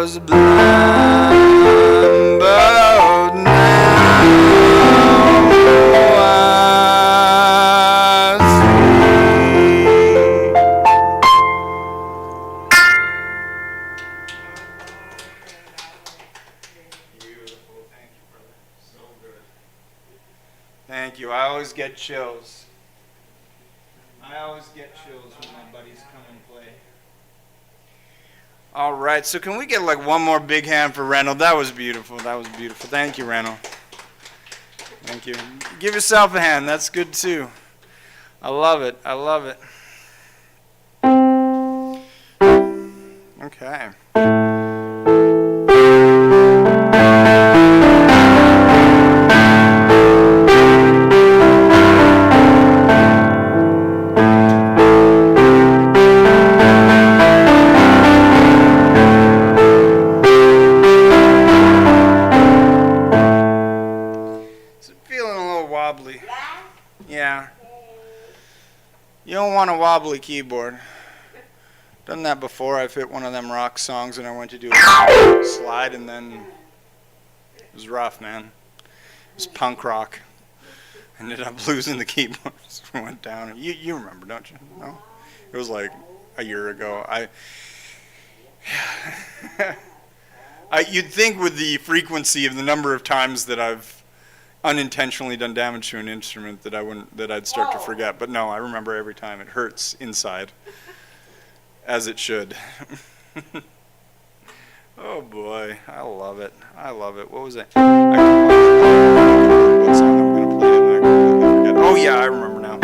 was blind, But now I see. Beautiful. Thank you, brother. So good. Thank you. I always get chills. I always get chills when my buddies come and play. All right, so can we get like one more big hand for Reynold? That was beautiful. That was beautiful. Thank you, Reynold. Thank you. Give yourself a hand. That's good too. I love it. I love it. Okay. Yeah. You don't want a wobbly keyboard. Done that before. I've hit one of them rock songs and I went to do a slide and then it was rough, man. It was punk rock. Ended up losing the keyboard. Went down. You remember, don't you? No? It was like a year ago. You'd think with the frequency of the number of times that I've unintentionally done damage to an instrument that I'd start to forget, but no, I remember every time. It hurts inside, as it should. Oh boy, I love it. I love it. What was it? What song I'm gonna play and I completely forget. Oh yeah, I remember now.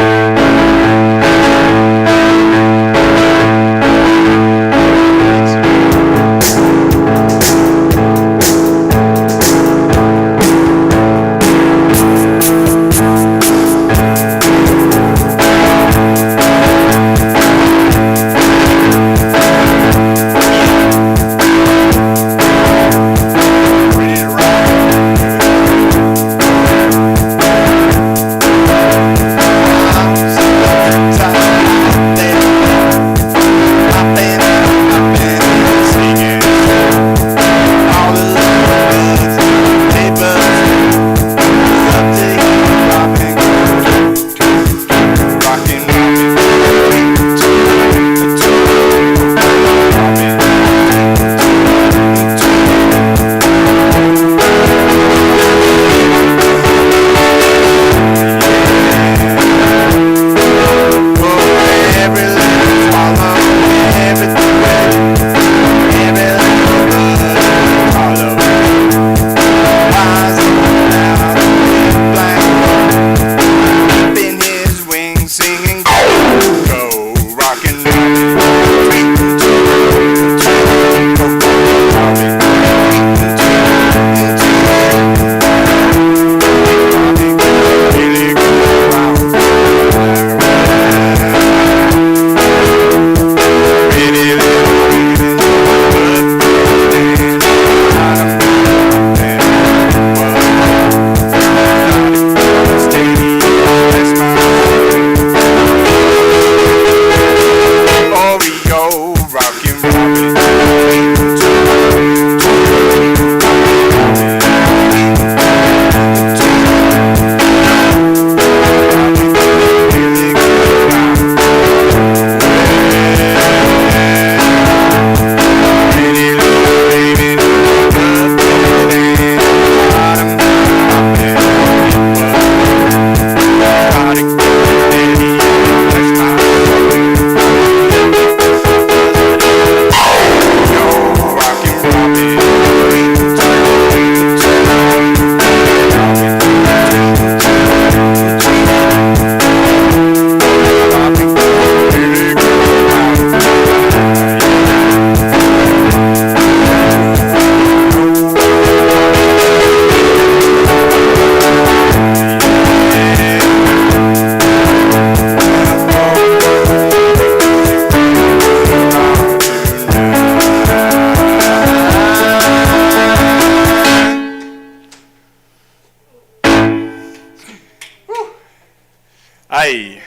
Aye.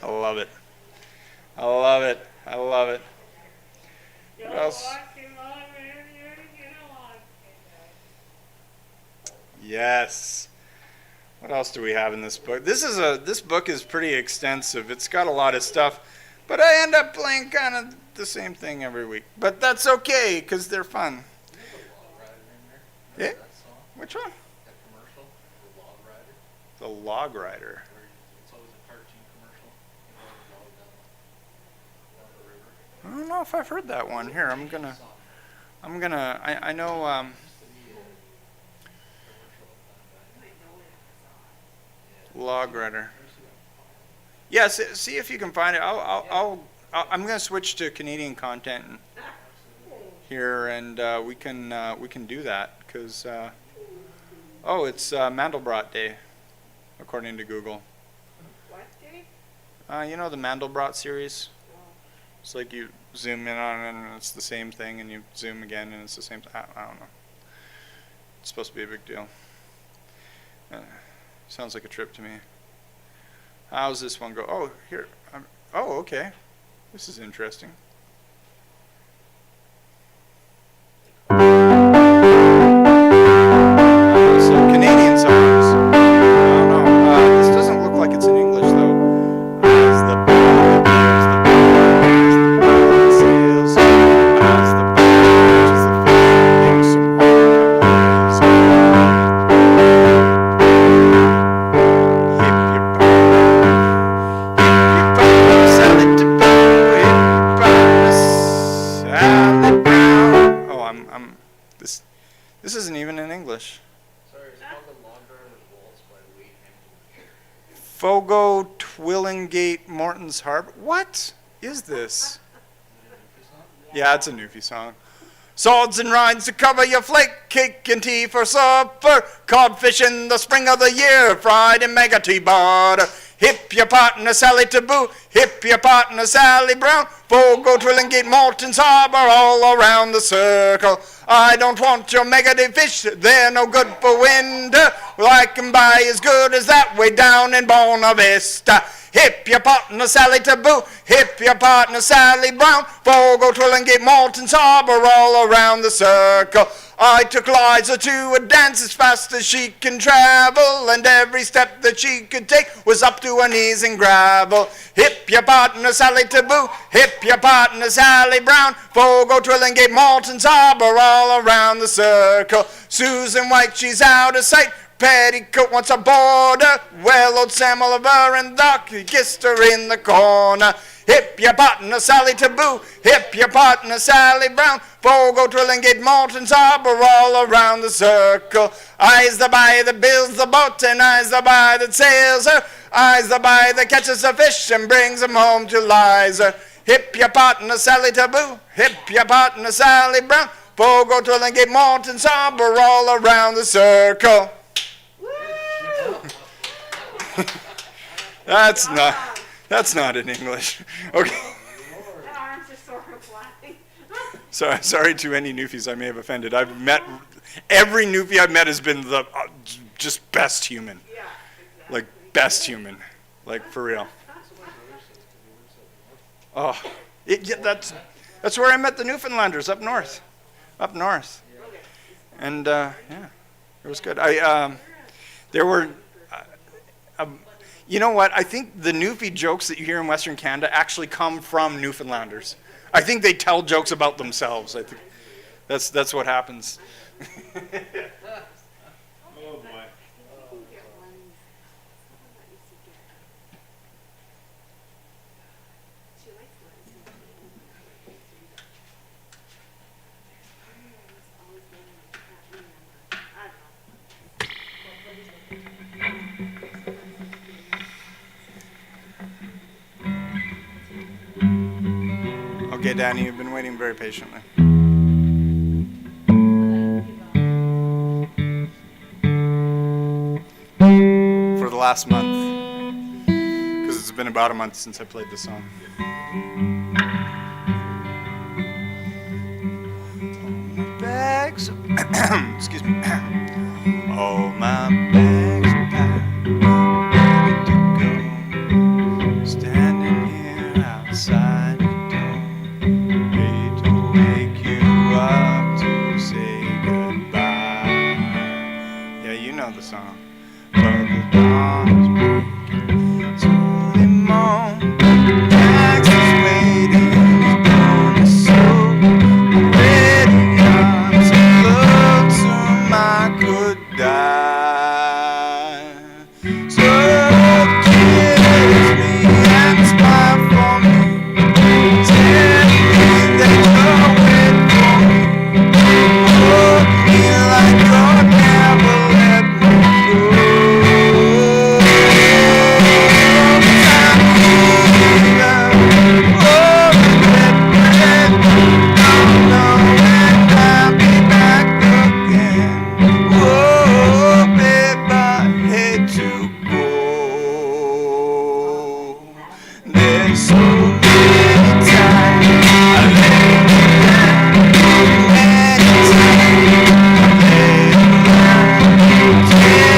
I love it. I love it. I love it. What else? Yes. What else do we have in this book? This book is pretty extensive. It's got a lot of stuff, but I end up playing kind of the same thing every week. But that's okay because they're fun. Yeah. Which one? That commercial, the Log Rider. The Log Rider. It's always a cartoon commercial. Down the river. I don't know if I've heard that one. Here, I know. Log Rider. Yes, see if you can find it. I'm going to switch to Canadian content here, and we can do that because it's Mandelbrot Day, according to Google. What day? You know the Mandelbrot series? It's like you zoom in on it and it's the same thing, and you zoom again and it's the same thing. I don't know. It's supposed to be a big deal. Sounds like a trip to me. How's this one go? Oh, here. Okay. This is interesting. So Canadian songs. I don't know. This doesn't look like it's in English though. As the ball bears the ball, sails, as the ball catches the fish, makes some waves. Hip your bum, Sally to boo, hip bum, Sally Brown. Oh, this isn't even in English. Sorry, it's called The Log Rider's Waltz by Leif. Fogo Twillingate Morton's Harp. What is this? Yeah, it's a Newfie song. Swords and rinds to cover your flake, cake and tea for supper. Codfish in the spring of the year, fried in mega tea butter. Hip your partner Sally Taboo, hip your partner Sally Brown. Fogo Twillingate Morton's Harbor, all around the circle. I don't want your mega fish, they're no good for winter. Well, I can buy as good as that way down in Buena Vista. Hip your partner Sally Taboo, hip your partner Sally Brown. Fogo Twillingate Morton's Harbor, all around the circle. I took Liza to a dance as fast as she can travel, and every step that she could take was up to her knees in gravel. Hip your partner Sally Taboo, hip your partner Sally Brown. Fogo Twillingate Morton's Harbor, all around the circle. Susan White, she's out of sight. Petticoat wants a border. Well, old Sam Oliver and Doc kissed her in the corner. Hip your partner Sally Taboo, hip your partner Sally Brown. Fogo Twillingate Morton's Harbor, all around the circle. I's the buy that builds the boat, and I's the buy that sails her. I's the buy that catches the fish and brings them home to Liza. Hip your partner Sally Taboo, hip your partner Sally Brown. Fogo Twillingate Morton's Harbor, all around the circle. That's not in English. Okay. The arms are sort of flying. Sorry to any Newfies I may have offended. Every Newfie I've met has been the just best human. Yeah, exactly. Like best human. Like for real. Oh, that's where I met the Newfoundlanders up north. And yeah, it was good. There were. You know what? I think the Newfie jokes that you hear in Western Canada actually come from Newfoundlanders. I think they tell jokes about themselves. I think that's what happens. Oh boy. Okay, Danny, you've been waiting very patiently. For the last month. Because it's been about a month since I played this song. Bags of excuse me. All my bags are packed, ready to go. Standing here outside. Wait away. know the song. But the dawn's breaking, slowly moan. Jack's is waiting, his bone is so ready. I'm so lonesome I could die. So kiss me and smile for me. Tell me that you're waiting for me. Hold me like you'll never let me go. I'm here, oh, let don't know when I'll be back again. Oh, babe, I hate to go. There's so many times I let you down. Many times I let you down. Tell you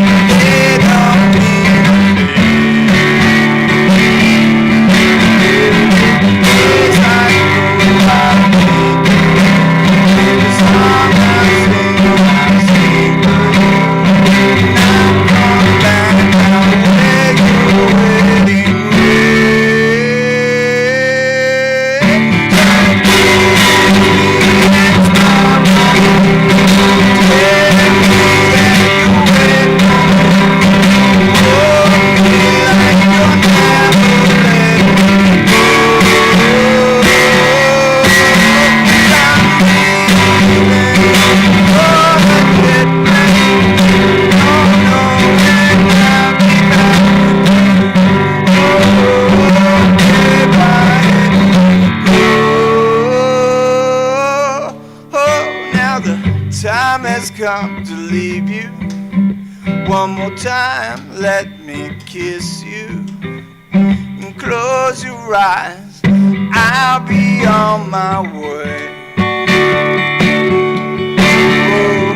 now, it don't mean a thing. As I go, I think every song I sing for you. Now come back now where you're waiting time has come to leave you. One more time, let me kiss you. And close your eyes, I'll be on my way. Oh,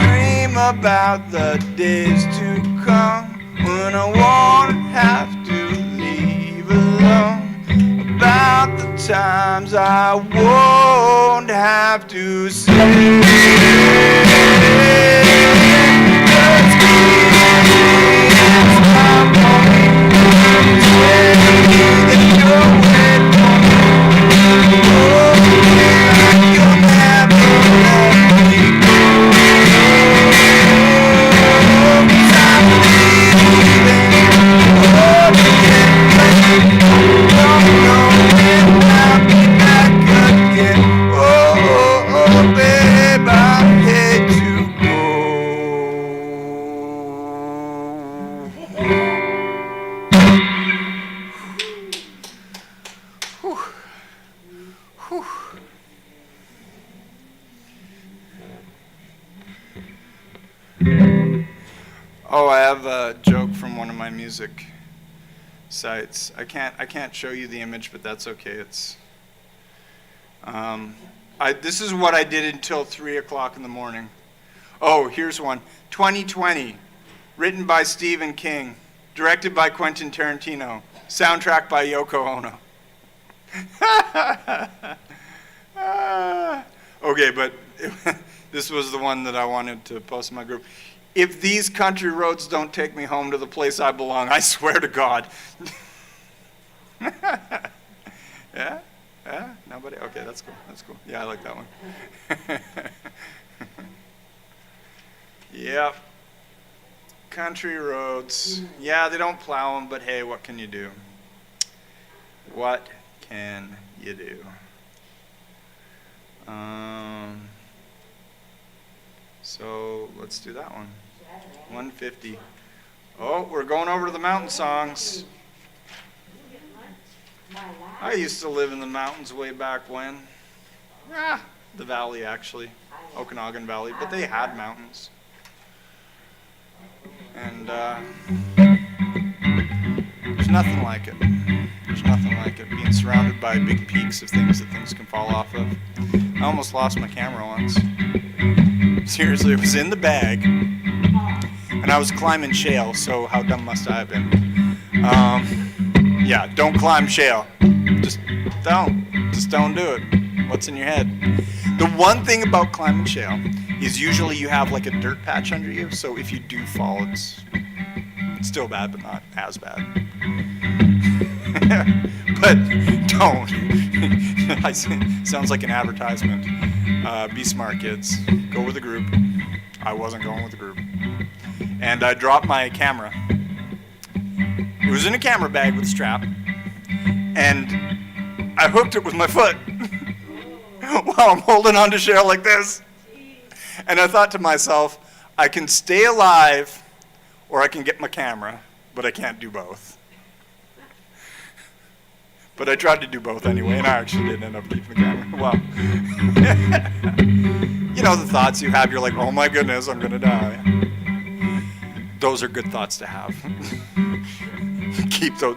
dream about the days to come when I won't have to leave alone. About the times I won't have to say. Oh, I have a joke from one of my music sites. I can't show you the image, but that's okay. It's this is what I did until 3 o'clock in the morning. Oh, here's one. 2020, written by Stephen King, directed by Quentin Tarantino, soundtrack by Yoko Ono. Okay, but this was the one that I wanted to post in my group. If these country roads don't take me home to the place I belong, I swear to God. Yeah? Yeah? Nobody? Okay, that's cool. That's cool. Yeah, I like that one. Yep. Country roads. Yeah, they don't plow them, but hey, what can you do? What can you do? So let's do that one. 150. Oh, we're going over to the mountain songs. I used to live in the mountains way back when. The valley, actually. Okanagan Valley, but they had mountains. And there's nothing like it. There's nothing like it. Being surrounded by big peaks of things that things can fall off of. I almost lost my camera once. Seriously, it was in the bag. And I was climbing shale, so how dumb must I have been? Yeah, don't climb shale. Just don't do it. What's in your head? The one thing about climbing shale is usually you have like a dirt patch under you, so if you do fall, it's still bad, but not as bad. But don't. Sounds like an advertisement. Be smart, kids. Go with a group. I wasn't going with a group. And I dropped my camera. It was in a camera bag with a strap. And I hooked it with my foot while I'm holding on to Cheryl like this. And I thought to myself, I can stay alive or I can get my camera, but I can't do both. But I tried to do both anyway, and I actually did end up keeping the camera. Well, you know the thoughts you have, you're like, oh my goodness, I'm gonna die. Those are good thoughts to have.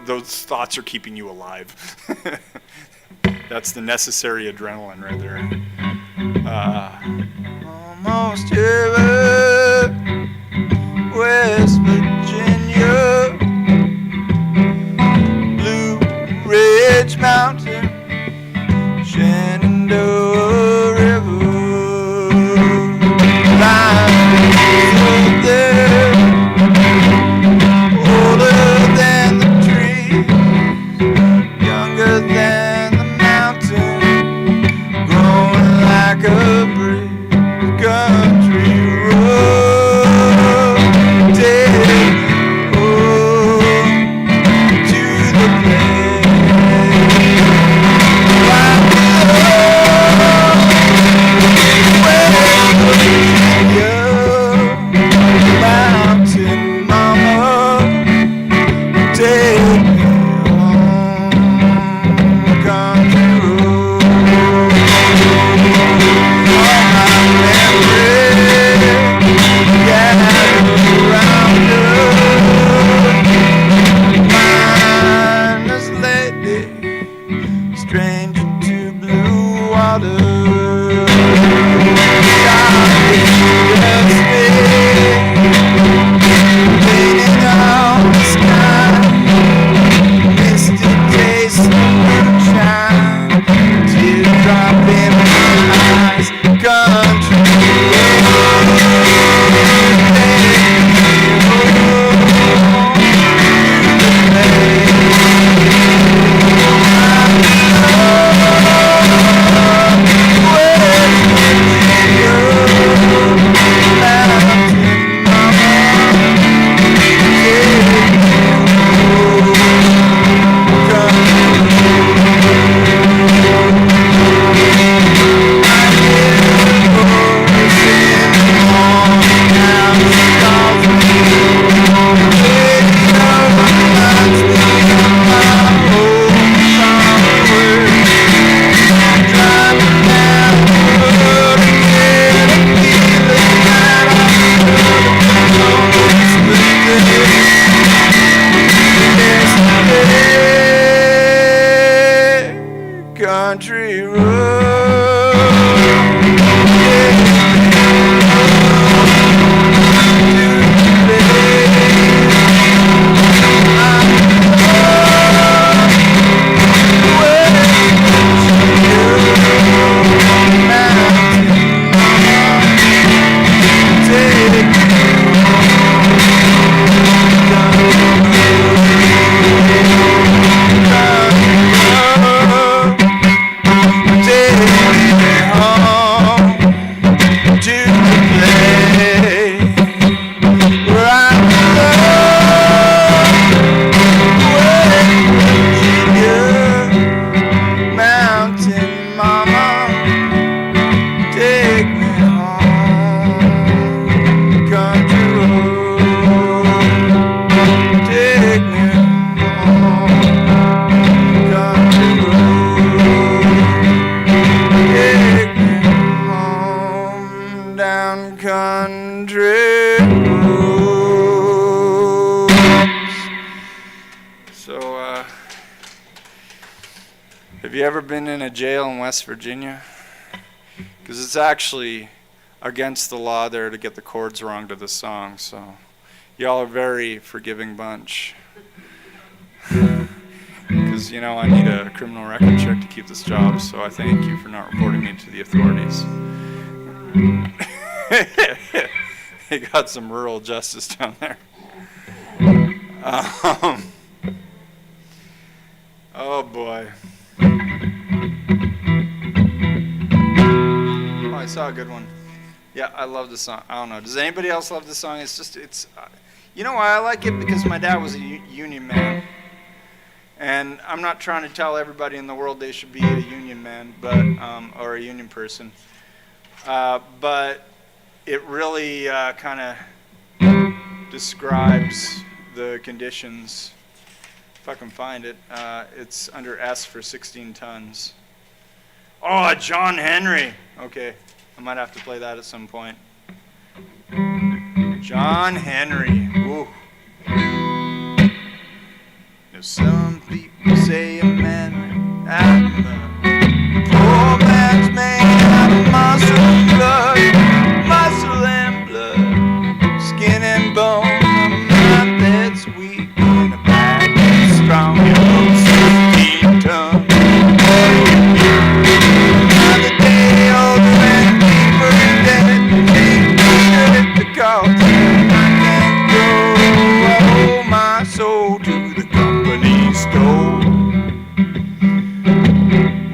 Those thoughts are keeping you alive. That's the necessary adrenaline right there. Almost heaven, West Virginia, Blue Ridge Mountain, Shenandoah River, life there, older than the tree, younger than the mountain, growing like a breeze. Country road, take me home to the place where mountain mama, take me home, country road. Stranger to blue water, painting on the sky, misty taste of moonshine, teardrop in my eyes, country country Have you ever been in a jail in West Virginia? Because it's actually against the law there to get the chords wrong to the song, so y'all are a very forgiving bunch. Because, you know, I need a criminal record check to keep this job, so I thank you for not reporting me to the authorities. They got some rural justice down there. Oh boy. Oh, I saw a good one. Yeah, I love the song. I don't know. Does anybody else love the song? You know why I like it? Because my dad was a union man. And I'm not trying to tell everybody in the world they should be a union man, or a union person. But it really kind of describes the conditions. If I can find it, it's under S for 16 tons. Oh, John Henry. Okay, I might have to play that at some point. John Henry. Ooh. Now some people say a man poor man's made out of muscle and blood, skin and bone, a mind that's weak and a back that's strong. You know, 16 tons. Another day older and deeper dead, ain't good because I can't go. I owe my soul to the company store.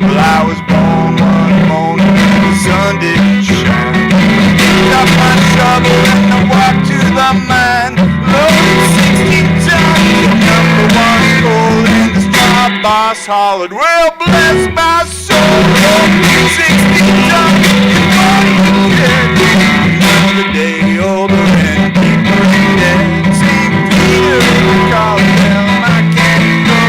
Well, I was born one morning and the sun didn't shine. Picked up my shovel and I walked to the mine. Loaded 16 tons, the number one coal, and the straw boss hollered, well, bless my soul. 16 tons, what do you care? Another day older and deeper dead. St. Peter in the Colorado, I can't go.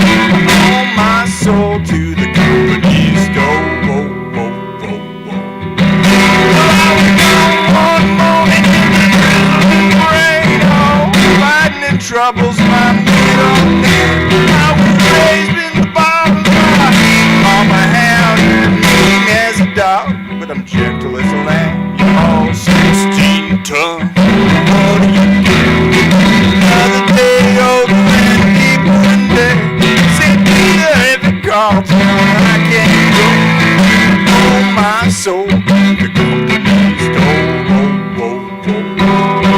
I owe my soul to the company store. Whoa, whoa, whoa, whoa. Well, I was born one morning in the drizzling rain. Oh, fighting in troubles my middle name. I was raised in the bottom line. Mama hound, mean as a dog, but I'm gentle as a lamb. You're all 16 tons. What do you get? Another day older and deeper in debt. St. Peter if it calls, I can't go. Oh, my soul, the company store. Whoa, whoa, whoa.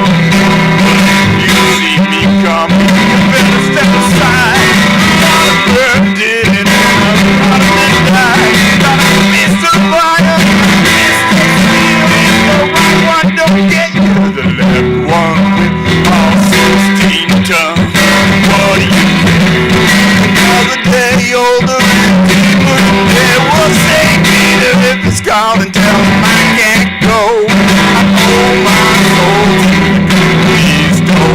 You see me coming, you better step aside. Not a bird did it, not a midnight. Got a Mr. Fire, Mr. Steel. The right one don't get you, the left one with all 16 tons. What do you get? Another day older and deeper dead. Well, St. Peter if it's calling, tell him I can't go. I owe my soul to the company's door.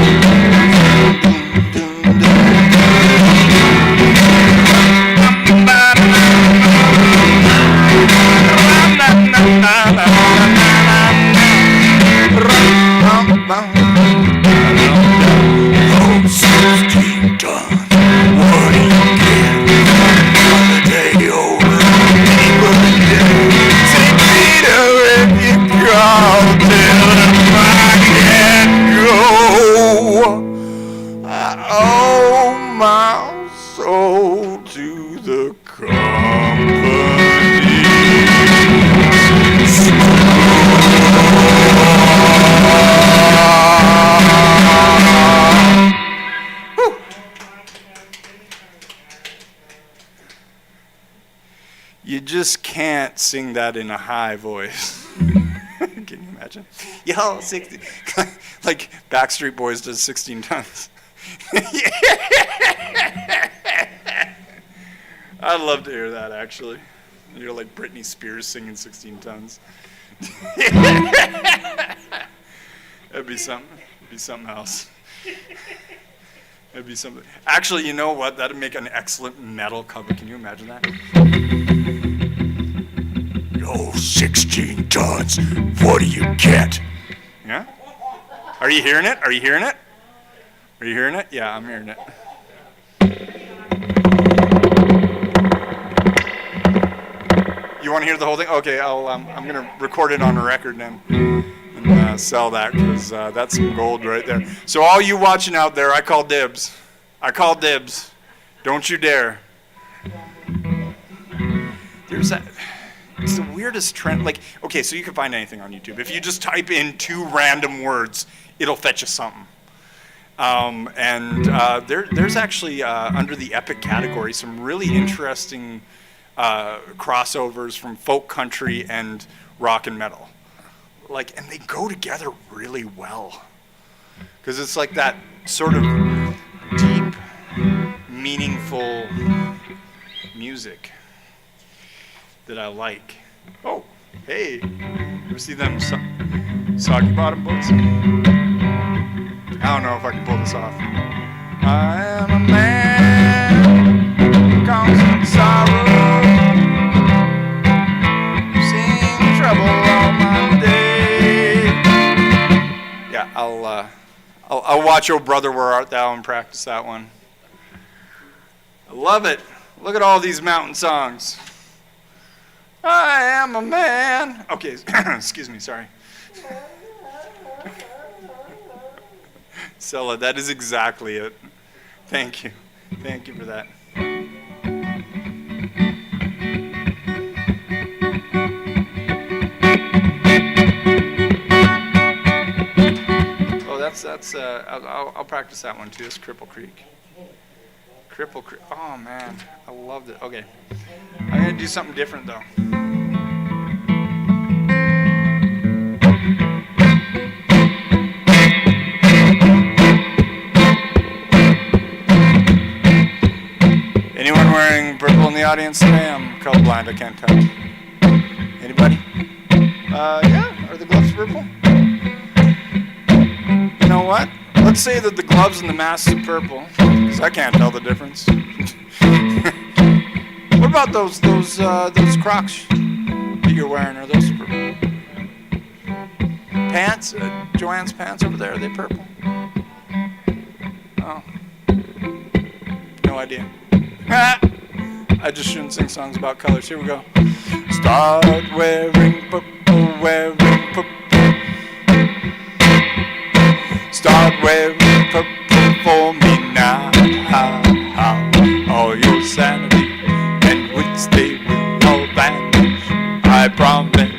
Oh, 16 tons, what do you get? Another day older, deeper dead. St. Peter if you call, tell him I can't go. I owe my soul to the company. You just can't sing that in a high voice. Can you imagine? Yo, 16. Like Backstreet Boys does 16 tons. I'd love to hear that, actually. You're like Britney Spears singing 16 tons. That'd be something. It'd be something else. It'd be something. Actually, you know what? That'd make an excellent metal cover. Can you imagine that? Yo, 16 tons. What do you get? Yeah? Are you hearing it? Are you hearing it? Are you hearing it? Yeah, I'm hearing it. You want to hear the whole thing? Okay, I'm gonna record it on a record then and sell that, because that's some gold right there. So all you watching out there, I call dibs. I call dibs. Don't you dare. There's that. It's the weirdest trend. Like, okay, so you can find anything on YouTube. If you just type in 2 random words, it'll fetch you something. There's actually, under the epic category, some really interesting crossovers from folk country and rock and metal. Like, and they go together really well. Because it's like that sort of deep, meaningful music that I like. Oh, hey, you ever see them Soggy Bottom Boys? I don't know if I can pull this off. I am a man who comes from sorrow, seen trouble all my day. Yeah, I'll watch Oh Brother, Where Art Thou and practice that one. I love it. Look at all these mountain songs. I am a man. Okay, excuse me, sorry. Sella, that is exactly it. Thank you. Thank you for that. Oh, that's I'll practice that one too. It's Cripple Creek. Cripple Creek. Oh man, I loved it. Okay, I'm gonna do something different though. Anyone wearing purple in the audience today? I'm colorblind, I can't tell. Anybody? Yeah, are the gloves purple? You know what? Let's say that the gloves and the mask are purple, because I can't tell the difference. What about those Crocs that you're wearing? Are those purple? Pants? Joanne's pants over there, are they purple? Oh. No idea. I just shouldn't sing songs about colors. Here we go. Start wearing purple, wearing purple. Start wearing purple for me now. All your sanity and wits, they will all vanish. I promise.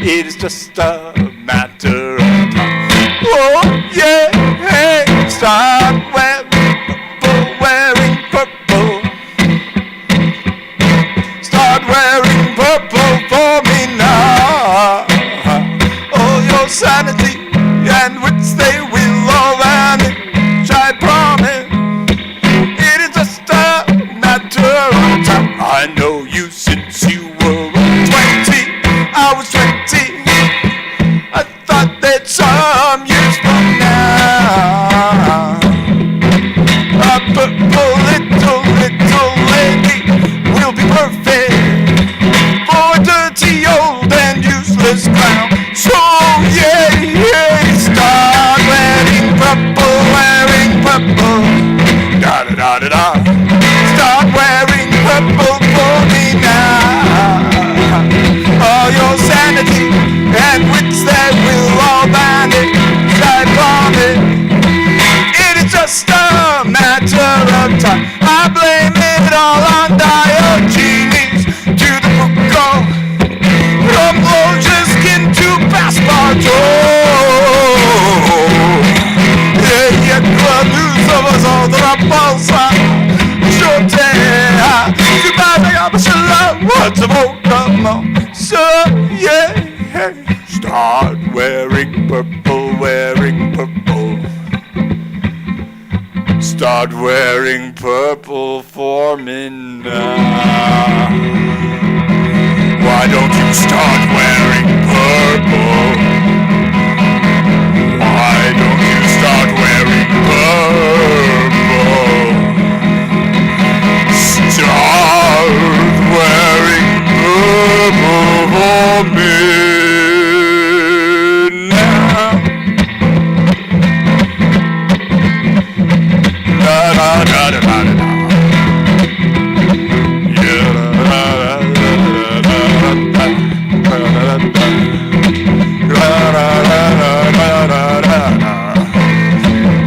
It is just a matter of time. Oh yeah, hey, start wearing purple. Start wearing purple for me now. All your sanity and wits, they will all vanish, I promise. It is just a matter of time. I know you since you were 20. I was 20. I thought that some years from now, a purple little lady will be perfect for a dirty old and useless clown. So yeah, start wearing purple, da da da da da. Start wearing purple for me now. All your sanity and wits, that will all vanish, I promise. It is just a matter of time. I blame it all on Diogenes, to the Foucault, from Lojiskin to Passepartout. Yeah, nous sommes all the repulsa. Shorter, goodbye, I got my what's a more, come on. So, yeah, start wearing purple, wearing purple. Start wearing purple for me now. Why don't you start wearing purple? Why don't you start wearing purple? Start wearing purple for me now. Da da da da da da.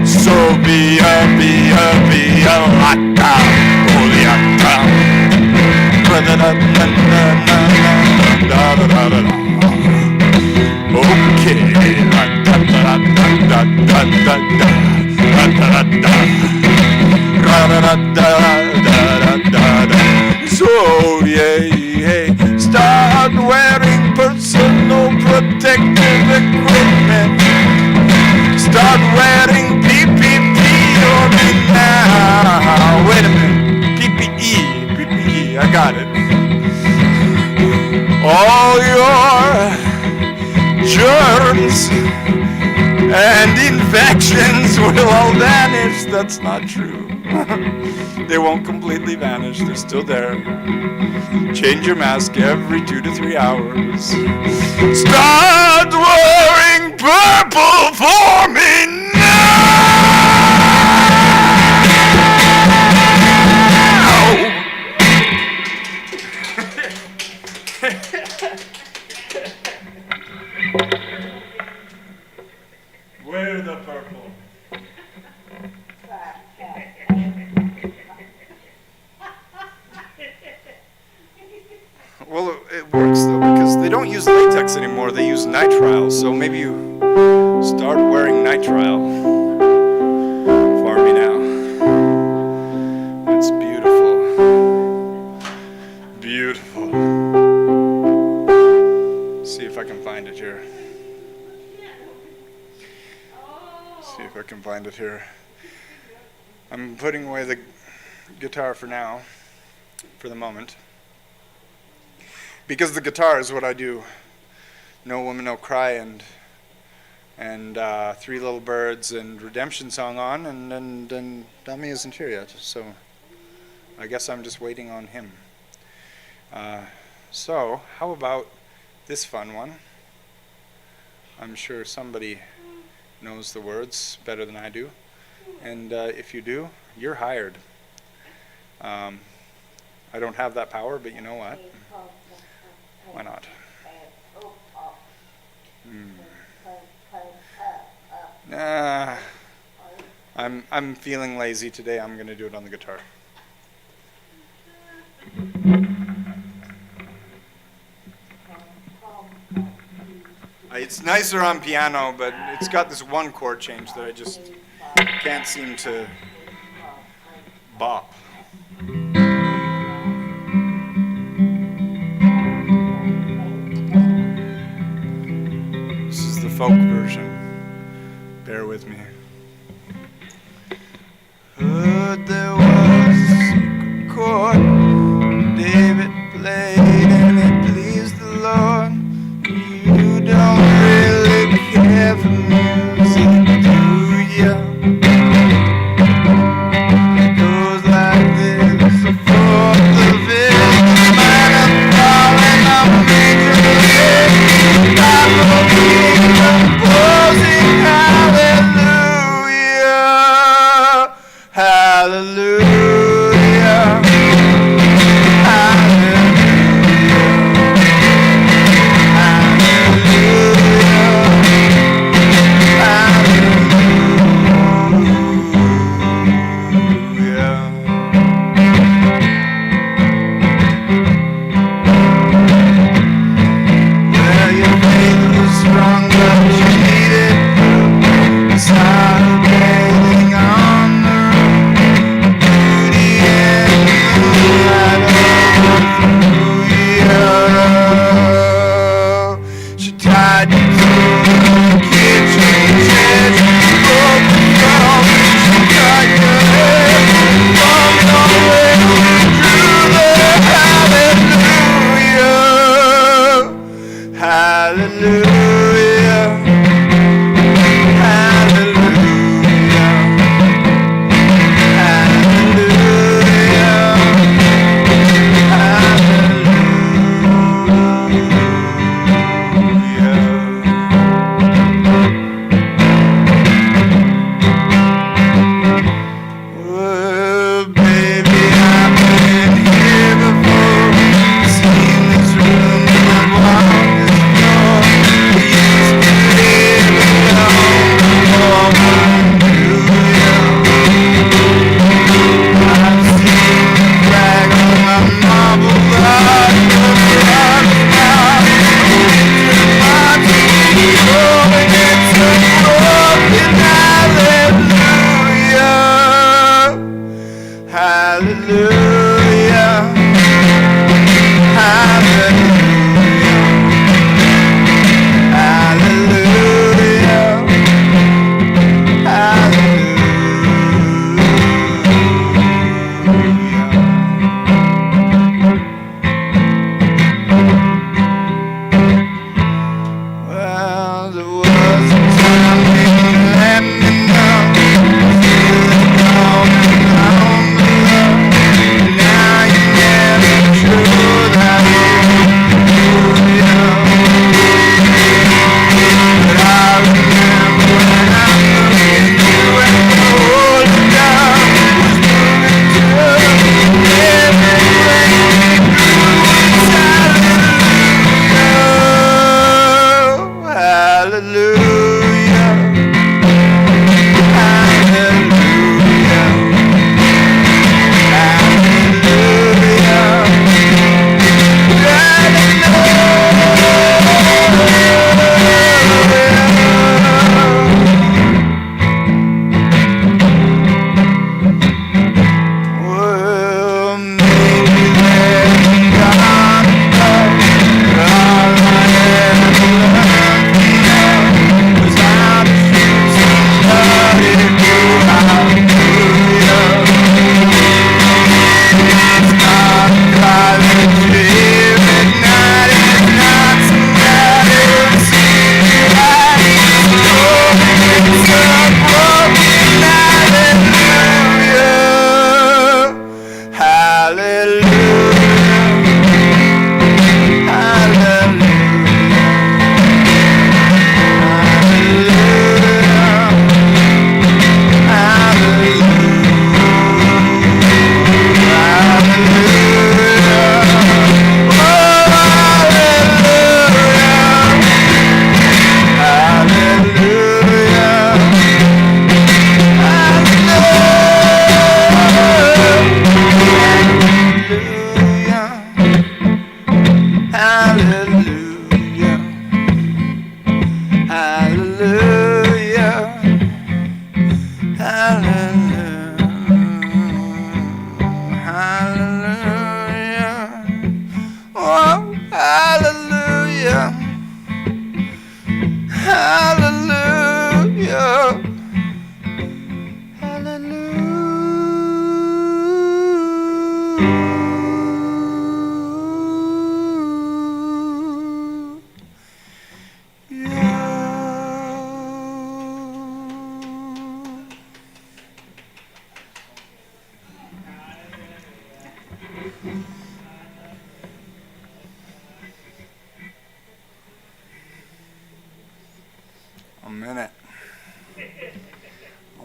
So be a lata, holy lata. da da da da da. Okay. Da da da da da da da da da da. Da da da da da da da. So yeah, start wearing personal protective equipment. Start wearing PPE on me now. Wait a minute. PPE, I got it. All your germs and infections will all vanish. That's not true. They won't completely vanish. They're still there. Change your mask every 2 to 3 hours. Start wearing purple for me now! Wear the purple. Well, it works though, because they don't use latex anymore, they use nitrile, so maybe you start wearing nitrile for me now. It's beautiful. Beautiful. See if I can find it here. See if I can find it here. I'm putting away the guitar for now, for the moment. Because the guitar is what I do. No Woman, No Cry and Three Little Birds and Redemption Song on, and Dummy isn't here yet. So I guess I'm just waiting on him. So how about this fun one? I'm sure somebody knows the words better than I do. And if you do, you're hired. I don't have that power, but you know what? Why not? Nah, I'm feeling lazy today. I'm gonna do it on the guitar. It's nicer on piano, but it's got this one chord change that I just can't seem to bop. This is the folk version. Bear with me. Heard there was a secret chord David played and it pleased the Lord. You don't really care for music, do ya? It goes like this: the fourth of it, minor falling on major hit. God will be composing hallelujah, hallelujah.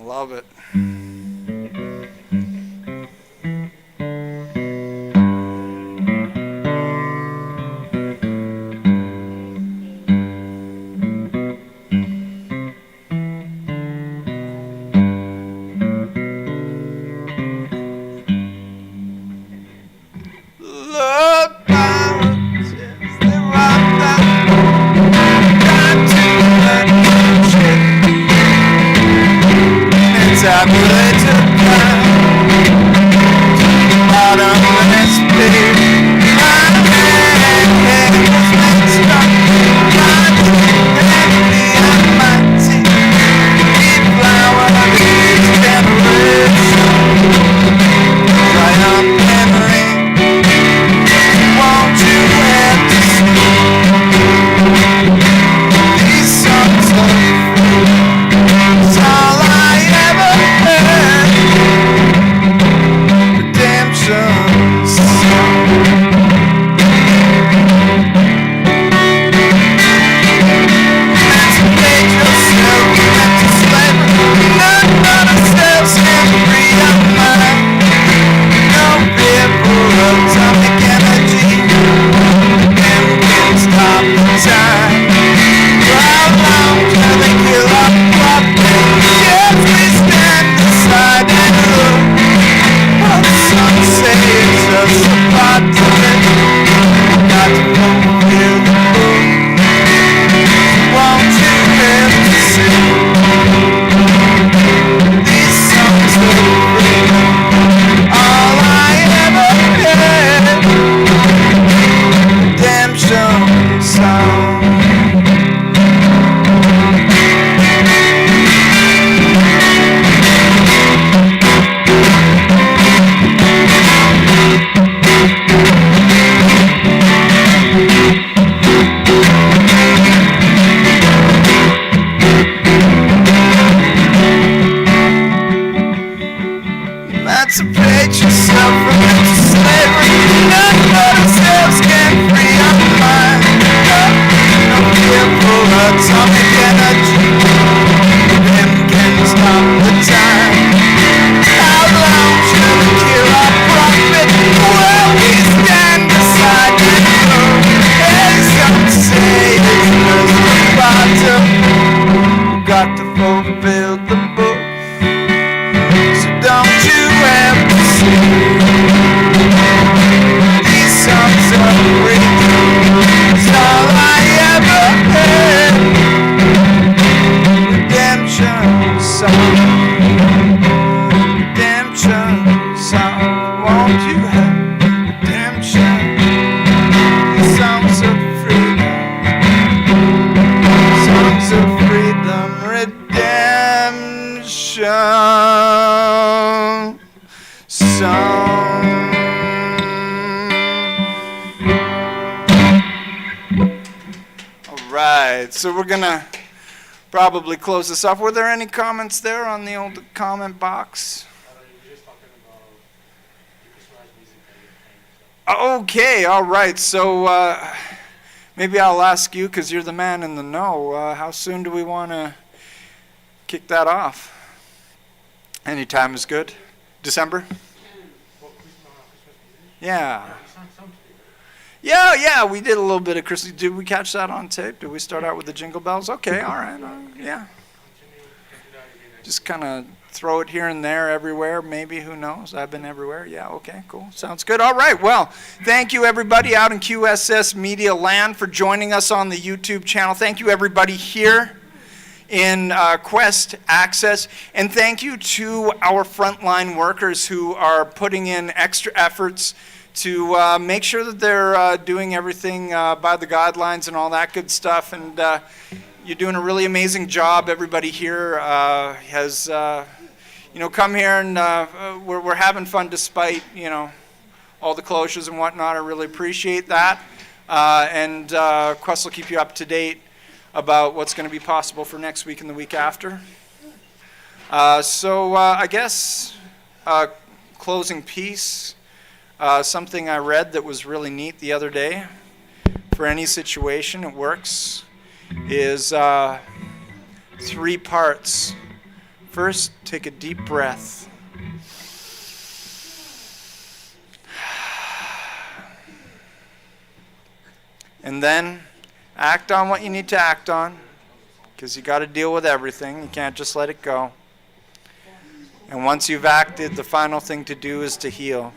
Love it. Look down, just the rock down, got to the shit. It's a village of clown, bottom of this pit. My head was mixed up, my heavy and mighty. Deep flower of each generation, triumph memory. Won't you have to see these songs of freedom? It's all I ever had. Redemption song. Emancipate yourself, get to slavery. None but ourselves can free our mind. No fear for atomic energy. Stop the time. How long till they kill our prophets? Yes, we stand aside and look. What some say is just a part of it. Got to fulfill the book. Won't you have to sing these songs of freedom? All I ever had. Redemption song. Emancipate yourself from mental slavery. None but ourselves can free our mind. No fear for atomic energy. Them can stop the time. How long shall we kill our prophet? Well, we stand aside and look. As some say, it's just the bottom. Got to fulfill the book. So don't you have to sing these songs of freedom. It's all I ever had. Redemption song. Redemption song. Won't you have redemption? Songs of freedom. Songs of freedom. Redemption song. All right, so we're gonna probably close this up. Were there any comments there on the old comment box? You were just talking about customized music that you're playing. Okay, all right. So maybe I'll ask you, because you're the man in the know. How soon do we want to kick that off? Any time is good. December? What Christmas music? Yeah. You sound pretty good. Yeah, we did a little bit of Christmas. Did we catch that on tape? Did we start out with the jingle bells? Okay, all right. Yeah. Continue that again next Just kind of throw it here and there, everywhere. Maybe, who knows? I've been everywhere. Yeah, okay, cool. Sounds good. All right, well, thank you, everybody out in QSS Media Land for joining us on the YouTube channel. Thank you, everybody here in Quest Access. And thank you to our frontline workers who are putting in extra efforts to make sure that they're doing everything by the guidelines and all that good stuff. And you're doing a really amazing job. Everybody here has, come here and we're having fun despite, all the closures and whatnot. I really appreciate that. And Quest will keep you up to date about what's going to be possible for next week and the week after. So I guess closing piece, something I read that was really neat the other day. For any situation, it works, is 3 parts First, take a deep breath. And then act on what you need to act on, because you got to deal with everything. You can't just let it go. And once you've acted, the final thing to do is to heal.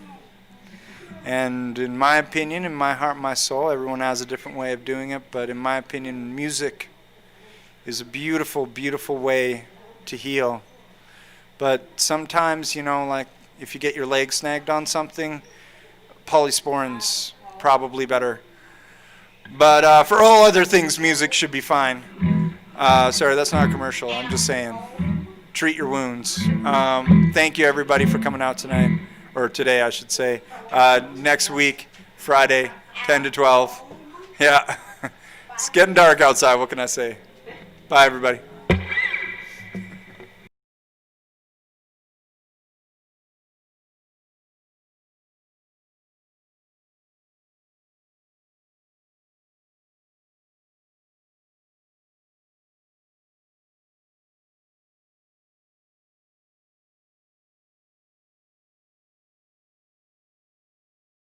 And in my opinion, in my heart, my soul, everyone has a different way of doing it, but in my opinion, music is a beautiful, beautiful way to heal. But sometimes, like if you get your leg snagged on something, polysporin's probably better. But for all other things, music should be fine. Sorry, that's not a commercial. I'm just saying, treat your wounds. Thank you, everybody, for coming out tonight, or today, I should say. Next week, Friday, 10 to 12. Yeah, it's getting dark outside. What can I say? Bye, everybody.